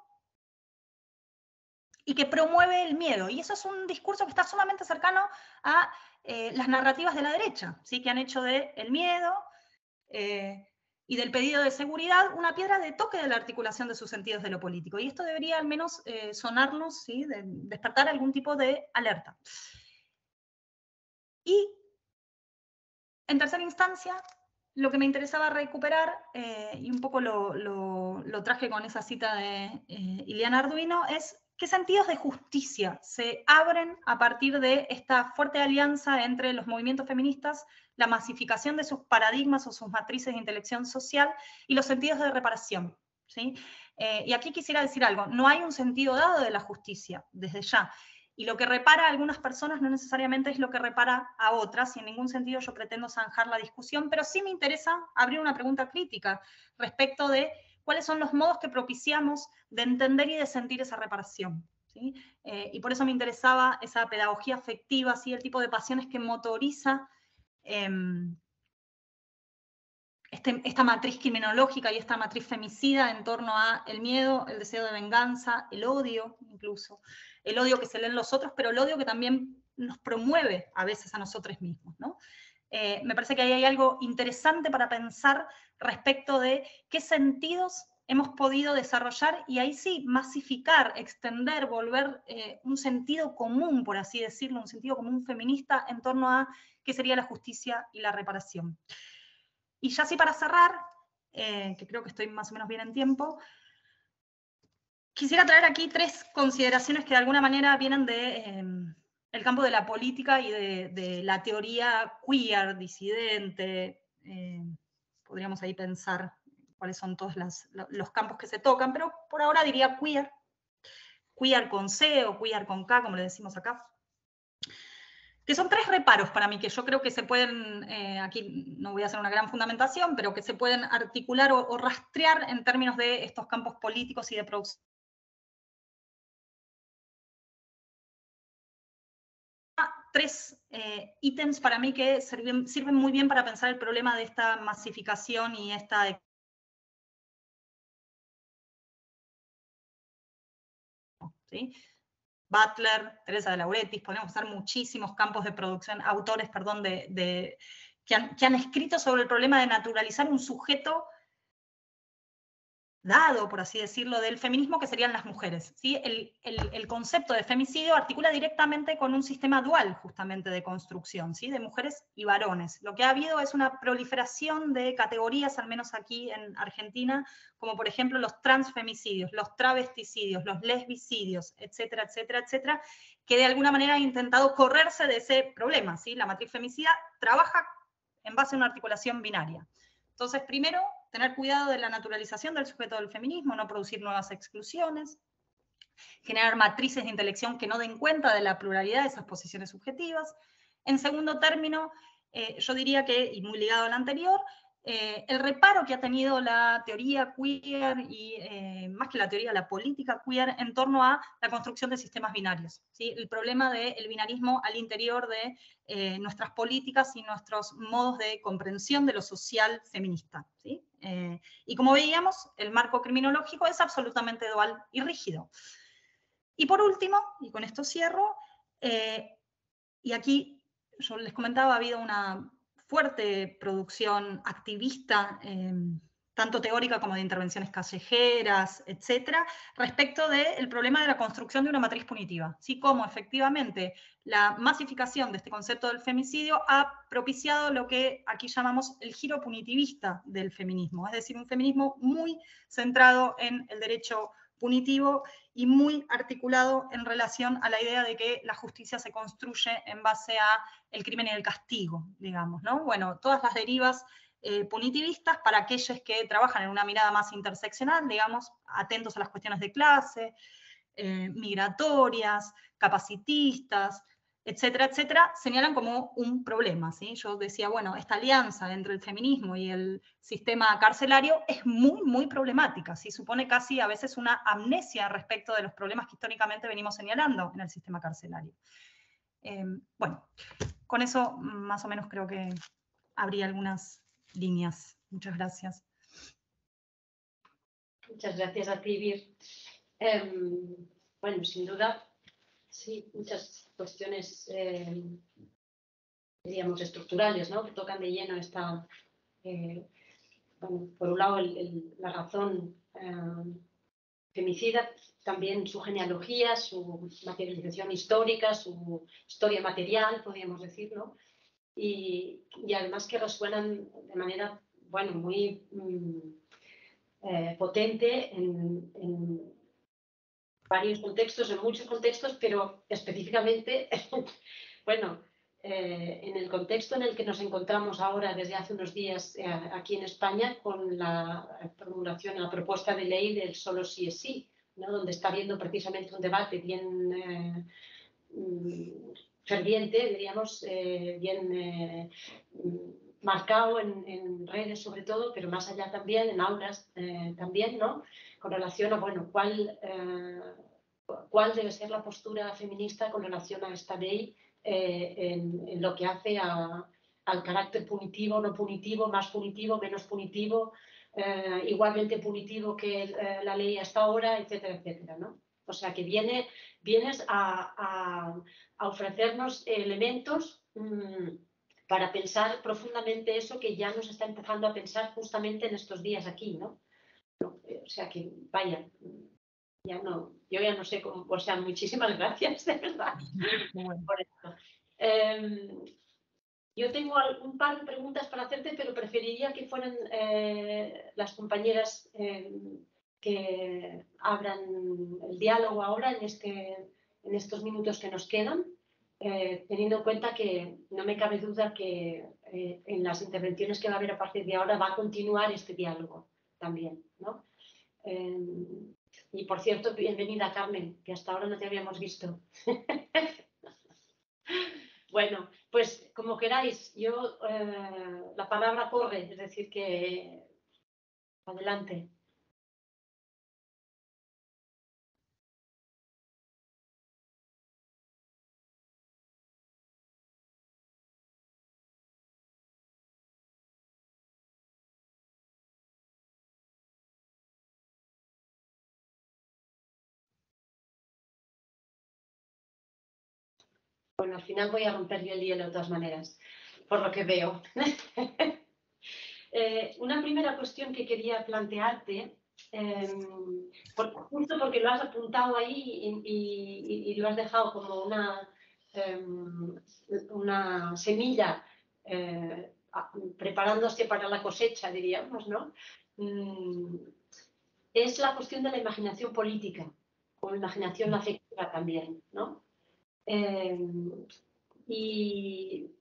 y que promueve el miedo. Y eso es un discurso que está sumamente cercano a las narrativas de la derecha, ¿sí? Que han hecho del miedo y del pedido de seguridad una piedra de toque de la articulación de sus sentidos de lo político. Y esto debería al menos sonarnos, ¿sí? Despertar algún tipo de alerta. Y, en tercera instancia, lo que me interesaba recuperar, y un poco lo traje con esa cita de Ileana Arduino, es qué sentidos de justicia se abren a partir de esta fuerte alianza entre los movimientos feministas, la masificación de sus paradigmas o sus matrices de intelección social y los sentidos de reparación. ¿Sí? Y aquí quisiera decir algo, no hay un sentido dado de la justicia, desde ya. Y lo que repara a algunas personas no necesariamente es lo que repara a otras, y en ningún sentido yo pretendo zanjar la discusión, pero sí me interesa abrir una pregunta crítica respecto de cuáles son los modos que propiciamos de entender y de sentir esa reparación. ¿Sí? Y por eso me interesaba esa pedagogía afectiva, ¿sí? El tipo de pasiones que motoriza esta matriz criminológica y esta matriz femicida en torno a el miedo, el deseo de venganza, el odio incluso, el odio que se lee en los otros, pero el odio que también nos promueve a veces a nosotros mismos, ¿no? Me parece que ahí hay algo interesante para pensar respecto de qué sentidos hemos podido desarrollar y ahí sí, masificar, extender, volver un sentido común, por así decirlo, un sentido común feminista en torno a qué sería la justicia y la reparación. Y ya sí para cerrar, que creo que estoy más o menos bien en tiempo, quisiera traer aquí 3 consideraciones que de alguna manera vienen de el campo de la política y de la teoría queer, disidente. Podríamos ahí pensar cuáles son todos los campos que se tocan, pero por ahora diría queer. Queer con C o queer con K, como le decimos acá. Que son 3 reparos para mí, que yo creo que se pueden, aquí no voy a hacer una gran fundamentación, pero que se pueden articular o rastrear en términos de estos campos políticos y de producción. 3 ítems para mí que sirven muy bien para pensar el problema de esta masificación y esta... ¿Sí? Butler, Teresa de Lauretis, podemos usar muchísimos campos de producción, autores, perdón, que han escrito sobre el problema de naturalizar un sujeto dado, por así decirlo, del feminismo, que serían las mujeres, ¿sí? El concepto de femicidio articula directamente con un sistema dual, justamente, de construcción, ¿sí? De mujeres y varones. Lo que ha habido es una proliferación de categorías, al menos aquí en Argentina, como por ejemplo los transfemicidios, los travesticidios, los lesbicidios, etcétera, etcétera, etcétera, que de alguna manera han intentado correrse de ese problema, ¿sí? La matriz femicida trabaja en base a una articulación binaria. Entonces, primero, tener cuidado de la naturalización del sujeto del feminismo, no producir nuevas exclusiones, generar matrices de intelección que no den cuenta de la pluralidad de esas posiciones subjetivas. En segundo término, yo diría que, y muy ligado al anterior, el reparo que ha tenido la teoría queer y más que la teoría, la política queer en torno a la construcción de sistemas binarios, ¿sí? El problema del binarismo al interior de nuestras políticas y nuestros modos de comprensión de lo social feminista, ¿sí? Y como veíamos, el marco criminológico es absolutamente dual y rígido. Y por último, y con esto cierro, y aquí yo les comentaba, ha habido una fuerte producción activista, tanto teórica como de intervenciones callejeras, etcétera, respecto del problema de la construcción de una matriz punitiva. ¿Sí? Cómo efectivamente la masificación de este concepto del femicidio ha propiciado lo que aquí llamamos el giro punitivista del feminismo, es decir, un feminismo muy centrado en el derecho punitivo y muy articulado en relación a la idea de que la justicia se construye en base a el crimen y el castigo, digamos, ¿no? Bueno, todas las derivas punitivistas para aquellos que trabajan en una mirada más interseccional, digamos, atentos a las cuestiones de clase, migratorias, capacitistas, etcétera, etcétera, señalan como un problema, ¿sí? Yo decía, bueno, esta alianza entre el feminismo y el sistema carcelario es muy, muy problemática, ¿sí? Supone casi a veces una amnesia respecto de los problemas que históricamente venimos señalando en el sistema carcelario. Bueno, con eso más o menos creo que habría algunas líneas. Muchas gracias. Muchas gracias a ti, Vir. Bueno, sin duda, sí, muchas cuestiones, diríamos, estructurales, ¿no? Que tocan de lleno esta, bueno, por un lado, la razón femicida, también su genealogía, su materialización histórica, su historia material, podríamos decir, ¿no? Y además que resuenan de manera, bueno, muy potente en varios contextos, en muchos contextos, pero específicamente, bueno, en el contexto en el que nos encontramos ahora desde hace unos días aquí en España con la formulación, la propuesta de ley del solo sí es sí, ¿no? Donde está habiendo precisamente un debate bien ferviente, diríamos, bien marcado en redes sobre todo, pero más allá también, en aulas también, ¿no? Con relación a, bueno, cuál debe ser la postura feminista con relación a esta ley en lo que hace al carácter punitivo, no punitivo, más punitivo, menos punitivo, igualmente punitivo que la ley hasta ahora, etcétera, etcétera, ¿no? O sea que vienes a ofrecernos elementos para pensar profundamente eso que ya nos está empujando a pensar justamente en estos días aquí, ¿no? O sea que, vaya, ya no, yo ya no sé cómo, o sea, muchísimas gracias, de verdad, Bueno. por esto. Yo tengo un par de preguntas para hacerte, pero preferiría que fueran las compañeras que abran el diálogo ahora en estos minutos que nos quedan, teniendo en cuenta que no me cabe duda que en las intervenciones que va a haber a partir de ahora va a continuar este diálogo también, ¿no? Y por cierto, bienvenida Carmen, que hasta ahora no te habíamos visto. Bueno, pues como queráis, yo la palabra corre, es decir que adelante. Bueno, al final voy a romper yo el hielo de todas maneras, por lo que veo. Una primera cuestión que quería plantearte justo porque lo has apuntado ahí y lo has dejado como una semilla preparándose para la cosecha, diríamos, ¿no? Es la cuestión de la imaginación política, o imaginación afectiva también, ¿no? Y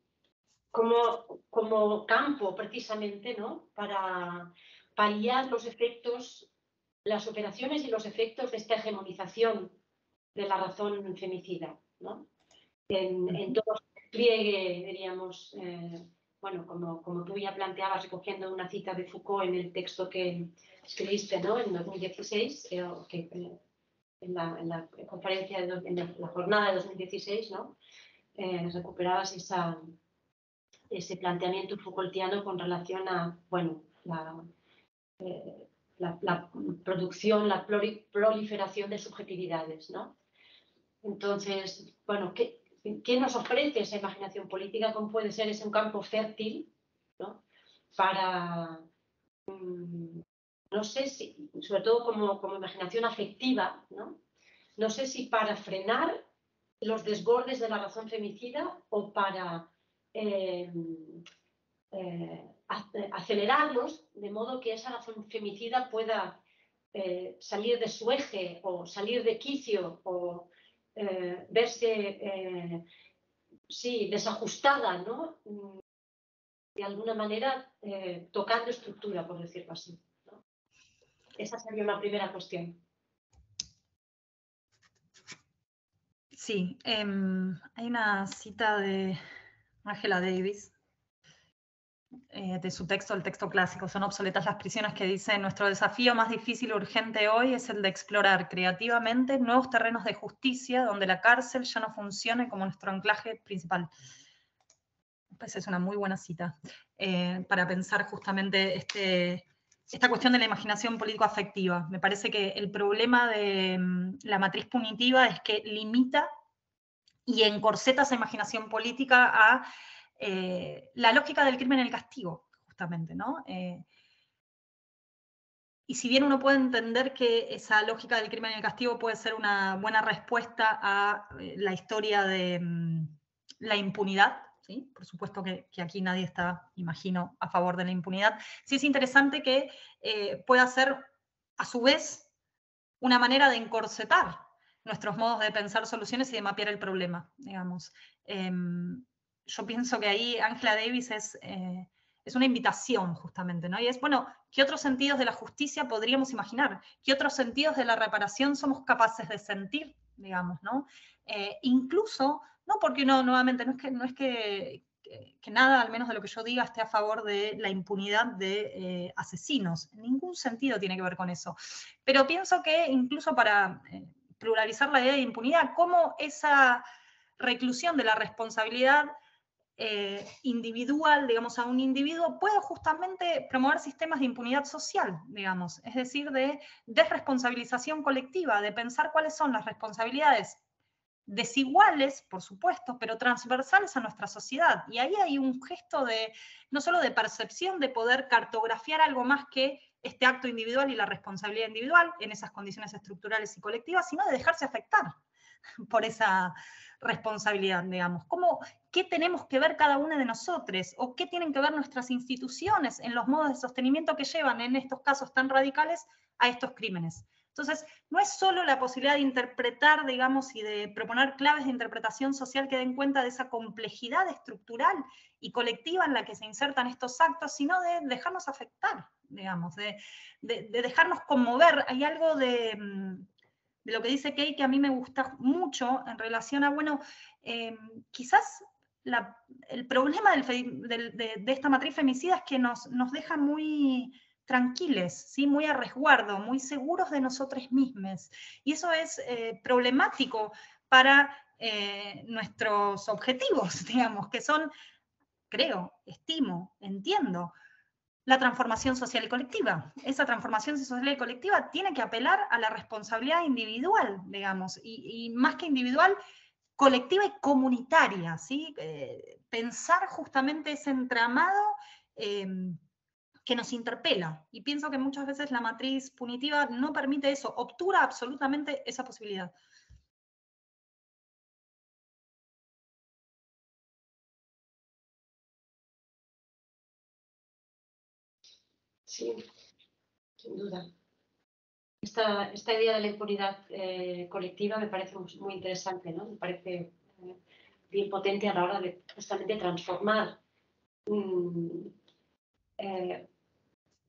como campo, precisamente, ¿no? Para paliar los efectos, las operaciones y los efectos de esta hegemonización de la razón femicida, ¿no? En todo el despliegue, diríamos, bueno, como tú ya planteabas, recogiendo una cita de Foucault en el texto que escribiste, ¿no? En 2016, en la conferencia, en la jornada de 2016, ¿no? Recuperabas ese planteamiento Foucaultiano con relación a, bueno, la producción, la proliferación de subjetividades, ¿no? Entonces, bueno, ¿qué nos ofrece esa imaginación política? ¿Cómo puede ser? Es un campo fértil, ¿no? Para, no sé si, sobre todo como imaginación afectiva, ¿no? No sé si para frenar los desbordes de la razón femicida o para acelerarlos de modo que esa razón femicida pueda salir de su eje o salir de quicio o verse sí, desajustada, ¿no? De alguna manera tocando estructura, por decirlo así, ¿no? Esa sería una primera cuestión. Sí, hay una cita de Angela Davis, de su texto, el texto clásico, Son obsoletas las prisiones, que dice: nuestro desafío más difícil y urgente hoy es el de explorar creativamente nuevos terrenos de justicia donde la cárcel ya no funcione como nuestro anclaje principal. Pues es una muy buena cita para pensar justamente esta cuestión de la imaginación político-afectiva. Me parece que el problema de la matriz punitiva es que limita y encorseta esa imaginación política a la lógica del crimen y el castigo, justamente, ¿no? Y si bien uno puede entender que esa lógica del crimen y el castigo puede ser una buena respuesta a la historia de la impunidad, ¿sí? Por supuesto que aquí nadie está, imagino, a favor de la impunidad, sí es interesante que pueda ser, a su vez, una manera de encorsetar nuestros modos de pensar soluciones y de mapear el problema, digamos. Yo pienso que ahí Angela Davis es una invitación, justamente, ¿no? Y es, bueno, ¿qué otros sentidos de la justicia podríamos imaginar? ¿Qué otros sentidos de la reparación somos capaces de sentir, digamos, ¿no? Incluso, no porque nuevamente, no es que nada, al menos de lo que yo diga, esté a favor de la impunidad de asesinos. En ningún sentido tiene que ver con eso. Pero pienso que incluso para pluralizar la idea de impunidad, cómo esa reclusión de la responsabilidad individual, digamos, a un individuo, puede justamente promover sistemas de impunidad social, digamos, es decir, de desresponsabilización colectiva, de pensar cuáles son las responsabilidades desiguales, por supuesto, pero transversales a nuestra sociedad. Y ahí hay un gesto de, no solo de percepción, de poder cartografiar algo más que este acto individual y la responsabilidad individual en esas condiciones estructurales y colectivas, sino de dejarse afectar por esa responsabilidad, digamos. ¿Qué tenemos que ver cada uno de nosotros? ¿O qué tienen que ver nuestras instituciones en los modos de sostenimiento que llevan en estos casos tan radicales a estos crímenes? Entonces, no es solo la posibilidad de interpretar, digamos, y de proponer claves de interpretación social que den cuenta de esa complejidad estructural y colectiva en la que se insertan estos actos, sino de dejarnos afectar, digamos, de dejarnos conmover. Hay algo de lo que dice Kay que a mí me gusta mucho en relación a, bueno, quizás el problema de esta matriz femicida es que nos deja muy tranquiles, ¿sí? Muy a resguardo, muy seguros de nosotros mismos. Y eso es problemático para nuestros objetivos, digamos, que son, creo, estimo, entiendo, la transformación social y colectiva. Esa transformación social y colectiva tiene que apelar a la responsabilidad individual, digamos, y más que individual, colectiva y comunitaria, ¿sí? Pensar justamente ese entramado que nos interpela. Y pienso que muchas veces la matriz punitiva no permite eso, obtura absolutamente esa posibilidad. Sí, sin duda. Esta idea de la impunidad colectiva me parece muy interesante, ¿no? Me parece bien potente a la hora de justamente transformar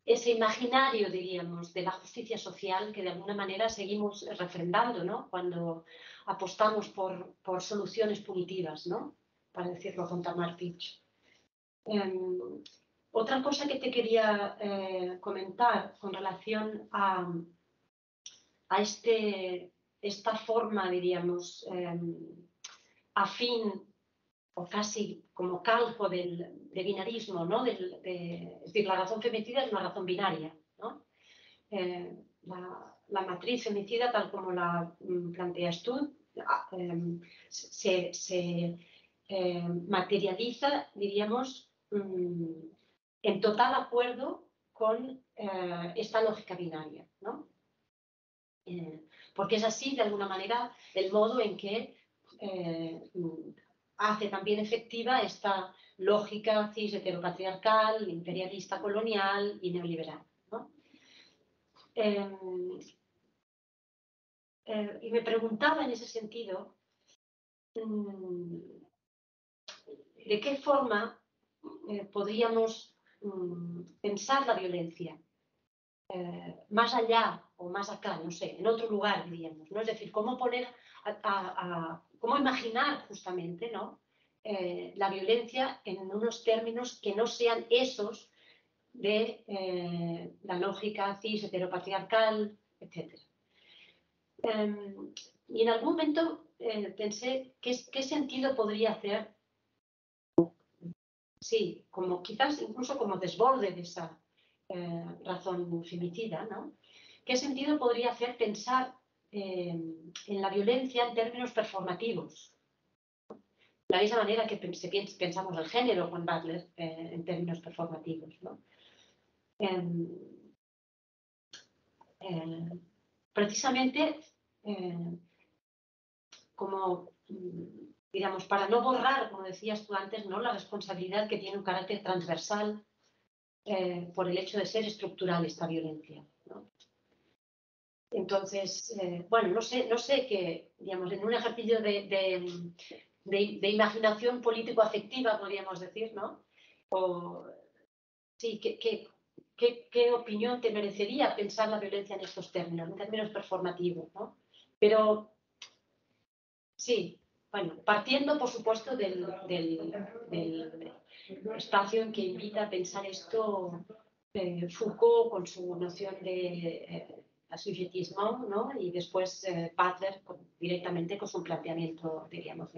ese imaginario, diríamos, de la justicia social que de alguna manera seguimos refrendando, ¿no? Cuando apostamos por soluciones punitivas, ¿no? Para decirlo con Tamar Fitch. Otra cosa que te quería comentar con relación a esta forma, diríamos, afín o casi como calco del binarismo, ¿no? Es decir, la razón femicida es una razón binaria, ¿no? La matriz femicida, tal como la planteas tú, se materializa, diríamos, en total acuerdo con esta lógica binaria, ¿no? Porque es así, de alguna manera, el modo en que hace también efectiva esta lógica cis heteropatriarcal, imperialista colonial y neoliberal, ¿no? Y me preguntaba en ese sentido de qué forma podríamos pensar la violencia más allá o más acá, no sé, en otro lugar, diríamos, ¿no? Es decir, cómo poner cómo imaginar justamente, ¿no? La violencia en unos términos que no sean esos de la lógica cis heteropatriarcal, etc. Y en algún momento pensé qué sentido podría hacer, sí, como quizás incluso como desborde de esa razón femicida, ¿no? ¿Qué sentido podría hacer pensar en la violencia en términos performativos? De la misma manera que pensamos el género con Butler en términos performativos, ¿no? Precisamente como, digamos, para no borrar, como decías tú antes, ¿no? La responsabilidad que tiene un carácter transversal por el hecho de ser estructural esta violencia, ¿no? Entonces, bueno, no sé que, digamos, en un ejercicio de imaginación político-afectiva, podríamos decir, ¿no? O, sí, ¿qué opinión te merecería pensar la violencia en estos términos, en términos performativos, ¿no? Pero, sí, bueno, partiendo, por supuesto, del espacio en que invita a pensar esto Foucault con su noción de assujetismo, ¿no? Y después Butler directamente con su planteamiento, diríamos,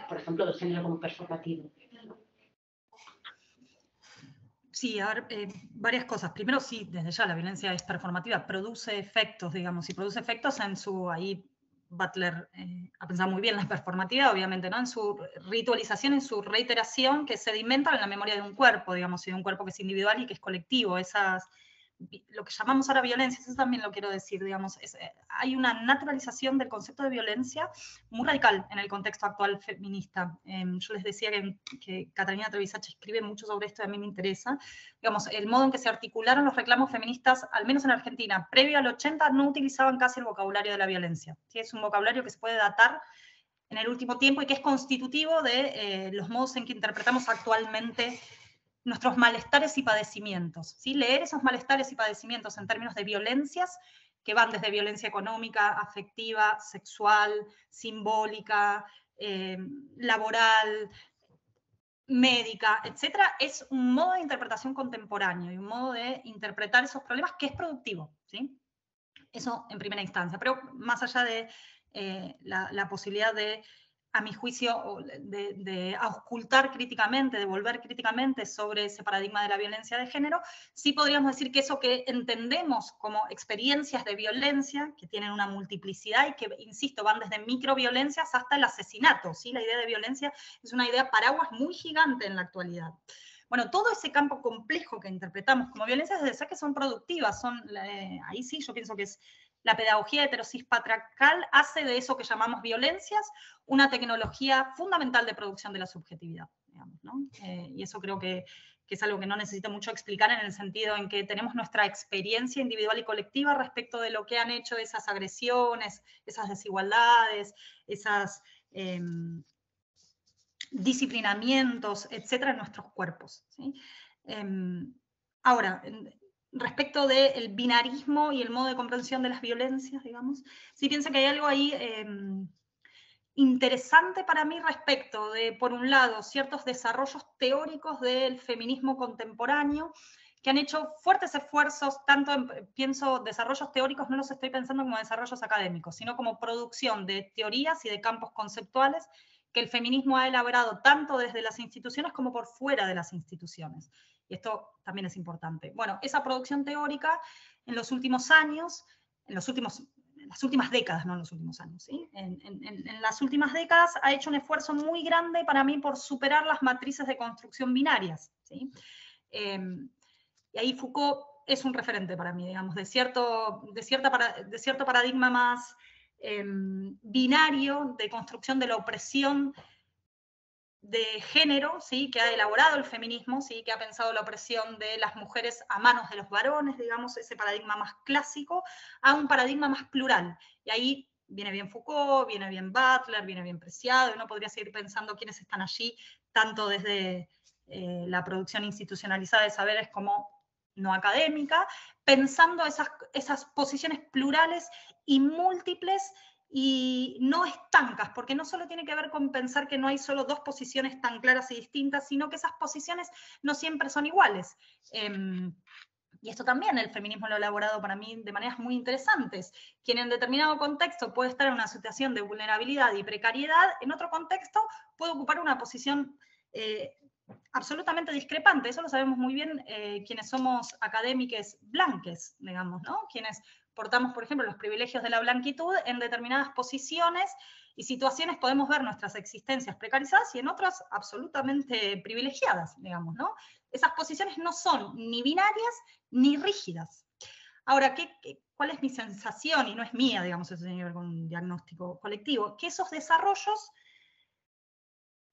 por ejemplo, del género como performativo. Sí, a ver, varias cosas. Primero, sí, desde ya la violencia es performativa, produce efectos, digamos, y produce efectos en su, ahí Butler ha pensado muy bien la performatividad, obviamente, ¿no? En su ritualización, en su reiteración, que sedimentan en la memoria de un cuerpo, digamos, y de un cuerpo que es individual y que es colectivo. Lo que llamamos ahora violencia, eso también lo quiero decir, digamos, hay una naturalización del concepto de violencia muy radical en el contexto actual feminista. Yo les decía que Catalina Trevisache escribe mucho sobre esto y a mí me interesa. Digamos, el modo en que se articularon los reclamos feministas, al menos en Argentina, previo al 80, no utilizaban casi el vocabulario de la violencia. ¿Sí? Es un vocabulario que se puede datar en el último tiempo y que es constitutivo de los modos en que interpretamos actualmente nuestros malestares y padecimientos, ¿sí? Leer esos malestares y padecimientos en términos de violencias que van desde violencia económica, afectiva, sexual, simbólica, laboral, médica, etcétera, es un modo de interpretación contemporáneo y un modo de interpretar esos problemas que es productivo, ¿sí? Eso en primera instancia, pero más allá de la posibilidad de, a mi juicio, de auscultar críticamente, de volver críticamente sobre ese paradigma de la violencia de género, sí podríamos decir que eso que entendemos como experiencias de violencia, que tienen una multiplicidad y que, insisto, van desde microviolencias hasta el asesinato, ¿sí? La idea de violencia es una idea paraguas muy gigante en la actualidad. Bueno, todo ese campo complejo que interpretamos como violencias desde que son productivas, ahí sí yo pienso que es la pedagogía heterosis patriarcal hace de eso que llamamos violencias una tecnología fundamental de producción de la subjetividad, digamos, ¿no? Y eso creo que es algo que no necesito mucho explicar en el sentido en que tenemos nuestra experiencia individual y colectiva respecto de lo que han hecho esas agresiones, esas desigualdades, esas disciplinamientos, etcétera, en nuestros cuerpos, ¿sí? Ahora, respecto del binarismo y el modo de comprensión de las violencias, digamos, sí pienso que hay algo ahí interesante para mí respecto de, por un lado, ciertos desarrollos teóricos del feminismo contemporáneo, que han hecho fuertes esfuerzos, pienso, desarrollos teóricos, no los estoy pensando como desarrollos académicos, sino como producción de teorías y de campos conceptuales que el feminismo ha elaborado tanto desde las instituciones como por fuera de las instituciones. Y esto también es importante. Bueno, esa producción teórica en los últimos años, en las últimas décadas, no en los últimos años, ¿sí? En las últimas décadas ha hecho un esfuerzo muy grande para mí por superar las matrices de construcción binarias, ¿sí? Y ahí Foucault es un referente para mí, digamos, de cierto paradigma más binario de construcción de la opresión de género, ¿sí? Que ha elaborado el feminismo, ¿sí? Que ha pensado la opresión de las mujeres a manos de los varones, digamos, ese paradigma más clásico, a un paradigma más plural. Y ahí viene bien Foucault, viene bien Butler, viene bien Preciado, y uno podría seguir pensando quiénes están allí, tanto desde la producción institucionalizada de saberes como no académica, pensando esas posiciones plurales y múltiples y no estancas, porque no solo tiene que ver con pensar que no hay solo dos posiciones tan claras y distintas, sino que esas posiciones no siempre son iguales. Y esto también el feminismo lo ha elaborado para mí de maneras muy interesantes. Quien en determinado contexto puede estar en una situación de vulnerabilidad y precariedad, en otro contexto puede ocupar una posición absolutamente discrepante. Eso lo sabemos muy bien quienes somos académicos blanques, digamos, ¿no? Quienes portamos, por ejemplo, los privilegios de la blanquitud en determinadas posiciones y situaciones podemos ver nuestras existencias precarizadas y en otras absolutamente privilegiadas, digamos, ¿no? Esas posiciones no son ni binarias ni rígidas. Ahora, ¿cuál es mi sensación? Y no es mía, digamos, eso tiene que ver con un diagnóstico colectivo, que esos desarrollos,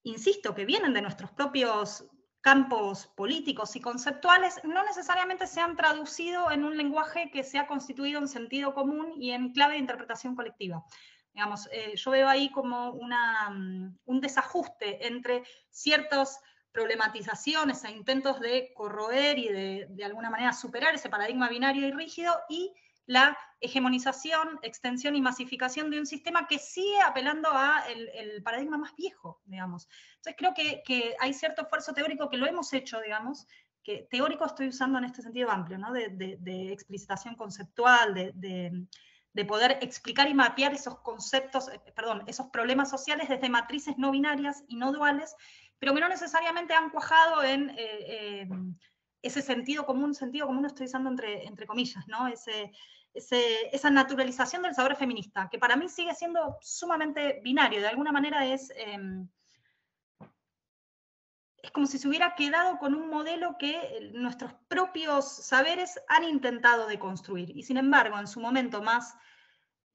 insisto, que vienen de nuestros propios campos políticos y conceptuales, no necesariamente se han traducido en un lenguaje que se ha constituido en sentido común y en clave de interpretación colectiva. Digamos, yo veo ahí como un desajuste entre ciertas problematizaciones e intentos de corroer y de alguna manera superar ese paradigma binario y rígido y la hegemonización, extensión y masificación de un sistema que sigue apelando al paradigma más viejo, digamos. Entonces creo que hay cierto esfuerzo teórico que lo hemos hecho, digamos, que teórico estoy usando en este sentido amplio, ¿no? de explicitación conceptual, de poder explicar y mapear esos conceptos, esos problemas sociales desde matrices no binarias y no duales, pero que no necesariamente han cuajado en ese sentido común estoy usando entre comillas, ¿no? Esa naturalización del saber feminista, que para mí sigue siendo sumamente binario, de alguna manera es como si se hubiera quedado con un modelo que nuestros propios saberes han intentado deconstruir, y sin embargo, en su momento más,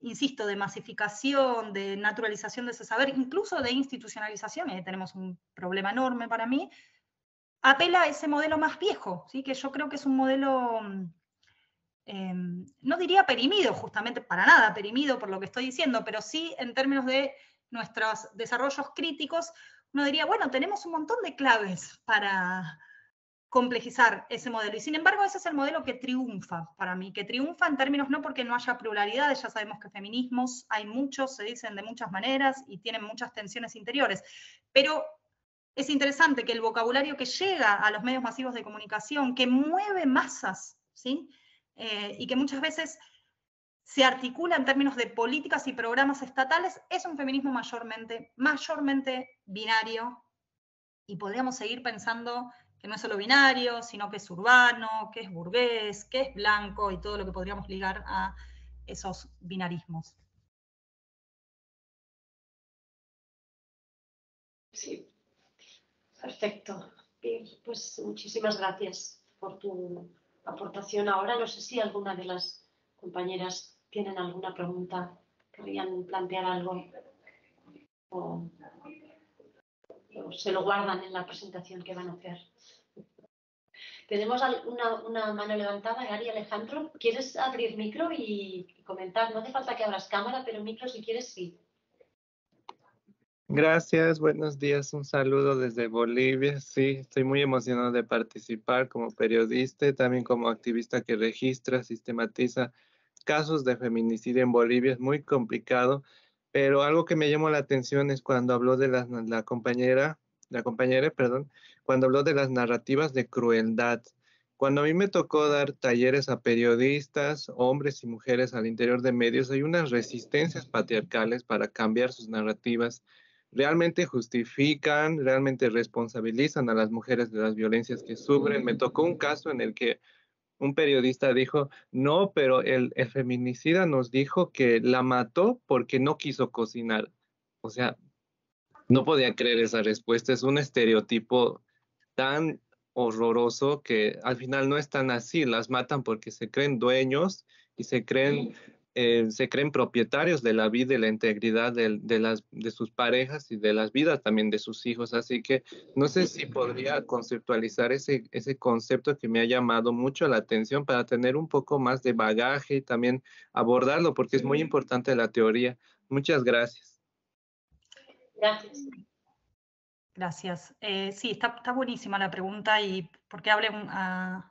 insisto, de masificación, de naturalización de ese saber, incluso de institucionalización, y tenemos un problema enorme para mí, apela a ese modelo más viejo, ¿sí? Que yo creo que es un modelo, no diría perimido, justamente para nada perimido por lo que estoy diciendo, pero sí en términos de nuestros desarrollos críticos, uno diría, bueno, tenemos un montón de claves para complejizar ese modelo. Y sin embargo, ese es el modelo que triunfa para mí, que triunfa en términos no porque no haya pluralidad, ya sabemos que feminismos hay muchos, se dicen de muchas maneras y tienen muchas tensiones interiores, pero es interesante que el vocabulario que llega a los medios masivos de comunicación, que mueve masas, ¿sí? Y que muchas veces se articula en términos de políticas y programas estatales, es un feminismo mayormente binario, y podríamos seguir pensando que no es solo binario, sino que es urbano, que es burgués, que es blanco, y todo lo que podríamos ligar a esos binarismos. Sí, perfecto. Bien, pues muchísimas gracias por tu aportación. Ahora no sé si alguna de las compañeras tienen alguna pregunta, querrían plantear algo o se lo guardan en la presentación que van a hacer. Tenemos una mano levantada, Gary Alejandro. ¿Quieres abrir micro y comentar? No hace falta que abras cámara, pero micro si quieres sí. Gracias, buenos días, un saludo desde Bolivia. Sí, estoy muy emocionado de participar como periodista y también como activista que registra, sistematiza casos de feminicidio en Bolivia. Es muy complicado, pero algo que me llamó la atención es cuando habló de la compañera, perdón, cuando habló de las narrativas de crueldad. Cuando a mí me tocó dar talleres a periodistas, hombres y mujeres al interior de medios, hay unas resistencias patriarcales para cambiar sus narrativas. Realmente justifican, realmente responsabilizan a las mujeres de las violencias que sufren. Me tocó un caso en el que un periodista dijo, no, pero el feminicida nos dijo que la mató porque no quiso cocinar. O sea, no podía creer esa respuesta. Es un estereotipo tan horroroso que al final no es tan así. Las matan porque se creen dueños y se creen propietarios de la vida y la integridad de sus parejas y de las vidas también de sus hijos. Así que no sé si podría conceptualizar ese concepto que me ha llamado mucho la atención para tener un poco más de bagaje y también abordarlo, porque es muy importante la teoría. Muchas gracias. Gracias. Gracias. Sí, está buenísima la pregunta y porque abre a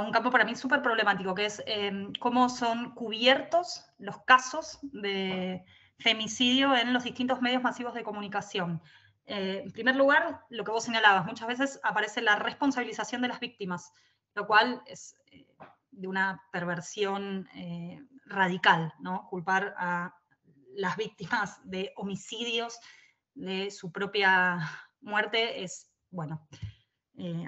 un campo para mí súper problemático, que es cómo son cubiertos los casos de femicidio en los distintos medios masivos de comunicación. En primer lugar, lo que vos señalabas, muchas veces aparece la responsabilización de las víctimas, lo cual es de una perversión radical, ¿no? Culpar a las víctimas de homicidios, de su propia muerte, es, bueno,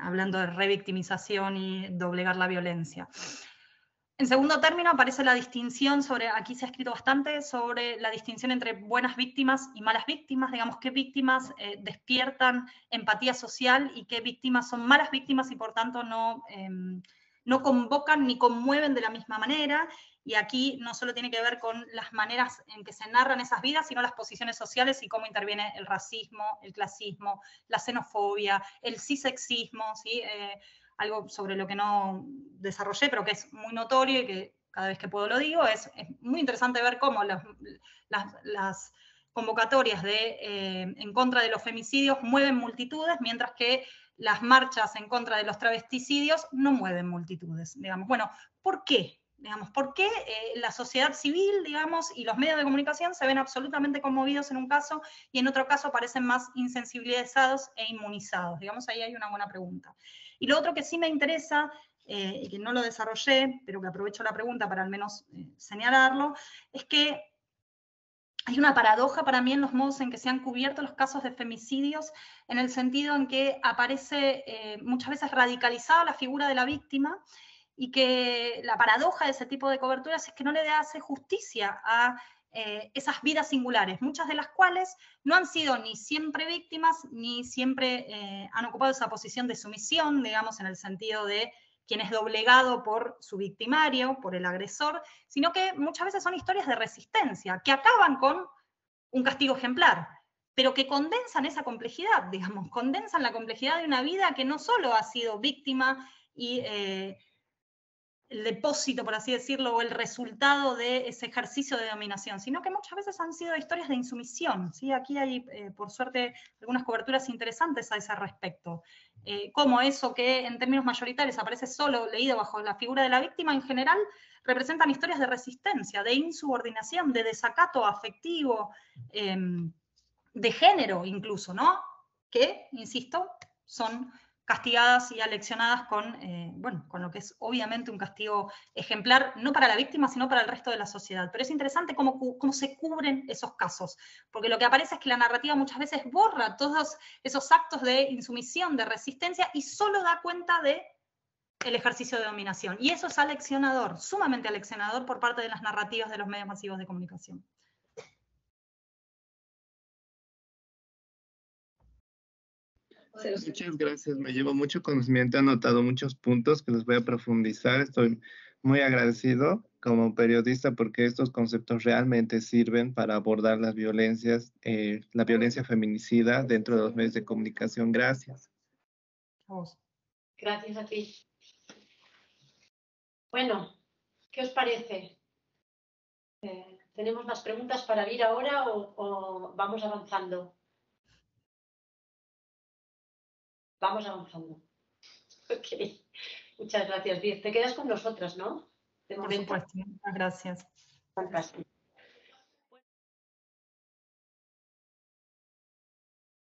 hablando de revictimización y doblegar la violencia. En segundo término aparece la distinción aquí se ha escrito bastante sobre la distinción entre buenas víctimas y malas víctimas, digamos, qué víctimas despiertan empatía social y qué víctimas son malas víctimas y por tanto no convocan ni conmueven de la misma manera. Y aquí no solo tiene que ver con las maneras en que se narran esas vidas, sino las posiciones sociales y cómo interviene el racismo, el clasismo, la xenofobia, el cisexismo, ¿sí? Algo sobre lo que no desarrollé, pero que es muy notorio y que cada vez que puedo lo digo, es muy interesante ver cómo las convocatorias en contra de los femicidios mueven multitudes, mientras que las marchas en contra de los travesticidios no mueven multitudes. Digamos, bueno, ¿por qué? Digamos, ¿por qué la sociedad civil, digamos, y los medios de comunicación se ven absolutamente conmovidos en un caso y en otro caso parecen más insensibilizados e inmunizados? Digamos, ahí hay una buena pregunta. Y lo otro que sí me interesa, y que no lo desarrollé, pero que aprovecho la pregunta para al menos señalarlo, es que hay una paradoja para mí en los modos en que se han cubierto los casos de femicidios, en el sentido en que aparece muchas veces radicalizada la figura de la víctima, y que la paradoja de ese tipo de coberturas es que no le hace justicia a esas vidas singulares, muchas de las cuales no han sido ni siempre víctimas, ni siempre han ocupado esa posición de sumisión, digamos, en el sentido de quien es doblegado por su victimario, por el agresor, sino que muchas veces son historias de resistencia, que acaban con un castigo ejemplar, pero que condensan esa complejidad, digamos, condensan la complejidad de una vida que no solo ha sido víctima y el depósito, por así decirlo, o el resultado de ese ejercicio de dominación, sino que muchas veces han sido historias de insumisión, ¿sí? Aquí hay, por suerte, algunas coberturas interesantes a ese respecto. Como eso que en términos mayoritarios aparece solo leído bajo la figura de la víctima, en general representan historias de resistencia, de insubordinación, de desacato afectivo, de género incluso, ¿no? Que, insisto, son castigadas y aleccionadas con, bueno, con lo que es obviamente un castigo ejemplar, no para la víctima, sino para el resto de la sociedad. Pero es interesante cómo se cubren esos casos, porque lo que aparece es que la narrativa muchas veces borra todos esos actos de insumisión, de resistencia, y solo da cuenta de el ejercicio de dominación. Y eso es aleccionador, sumamente aleccionador por parte de las narrativas de los medios masivos de comunicación. Muchas gracias, me llevo mucho conocimiento, he anotado muchos puntos que los voy a profundizar. Estoy muy agradecido como periodista porque estos conceptos realmente sirven para abordar las violencias, la violencia feminicida dentro de los medios de comunicación. Gracias. Vos. Gracias a ti. Bueno, ¿qué os parece? ¿Tenemos más preguntas para ir ahora o vamos avanzando? Vamos avanzando. Ok. Muchas gracias, Diez. Te quedas con nosotras, ¿no? De Por momento. supuesto. Muchas gracias. Fantástico.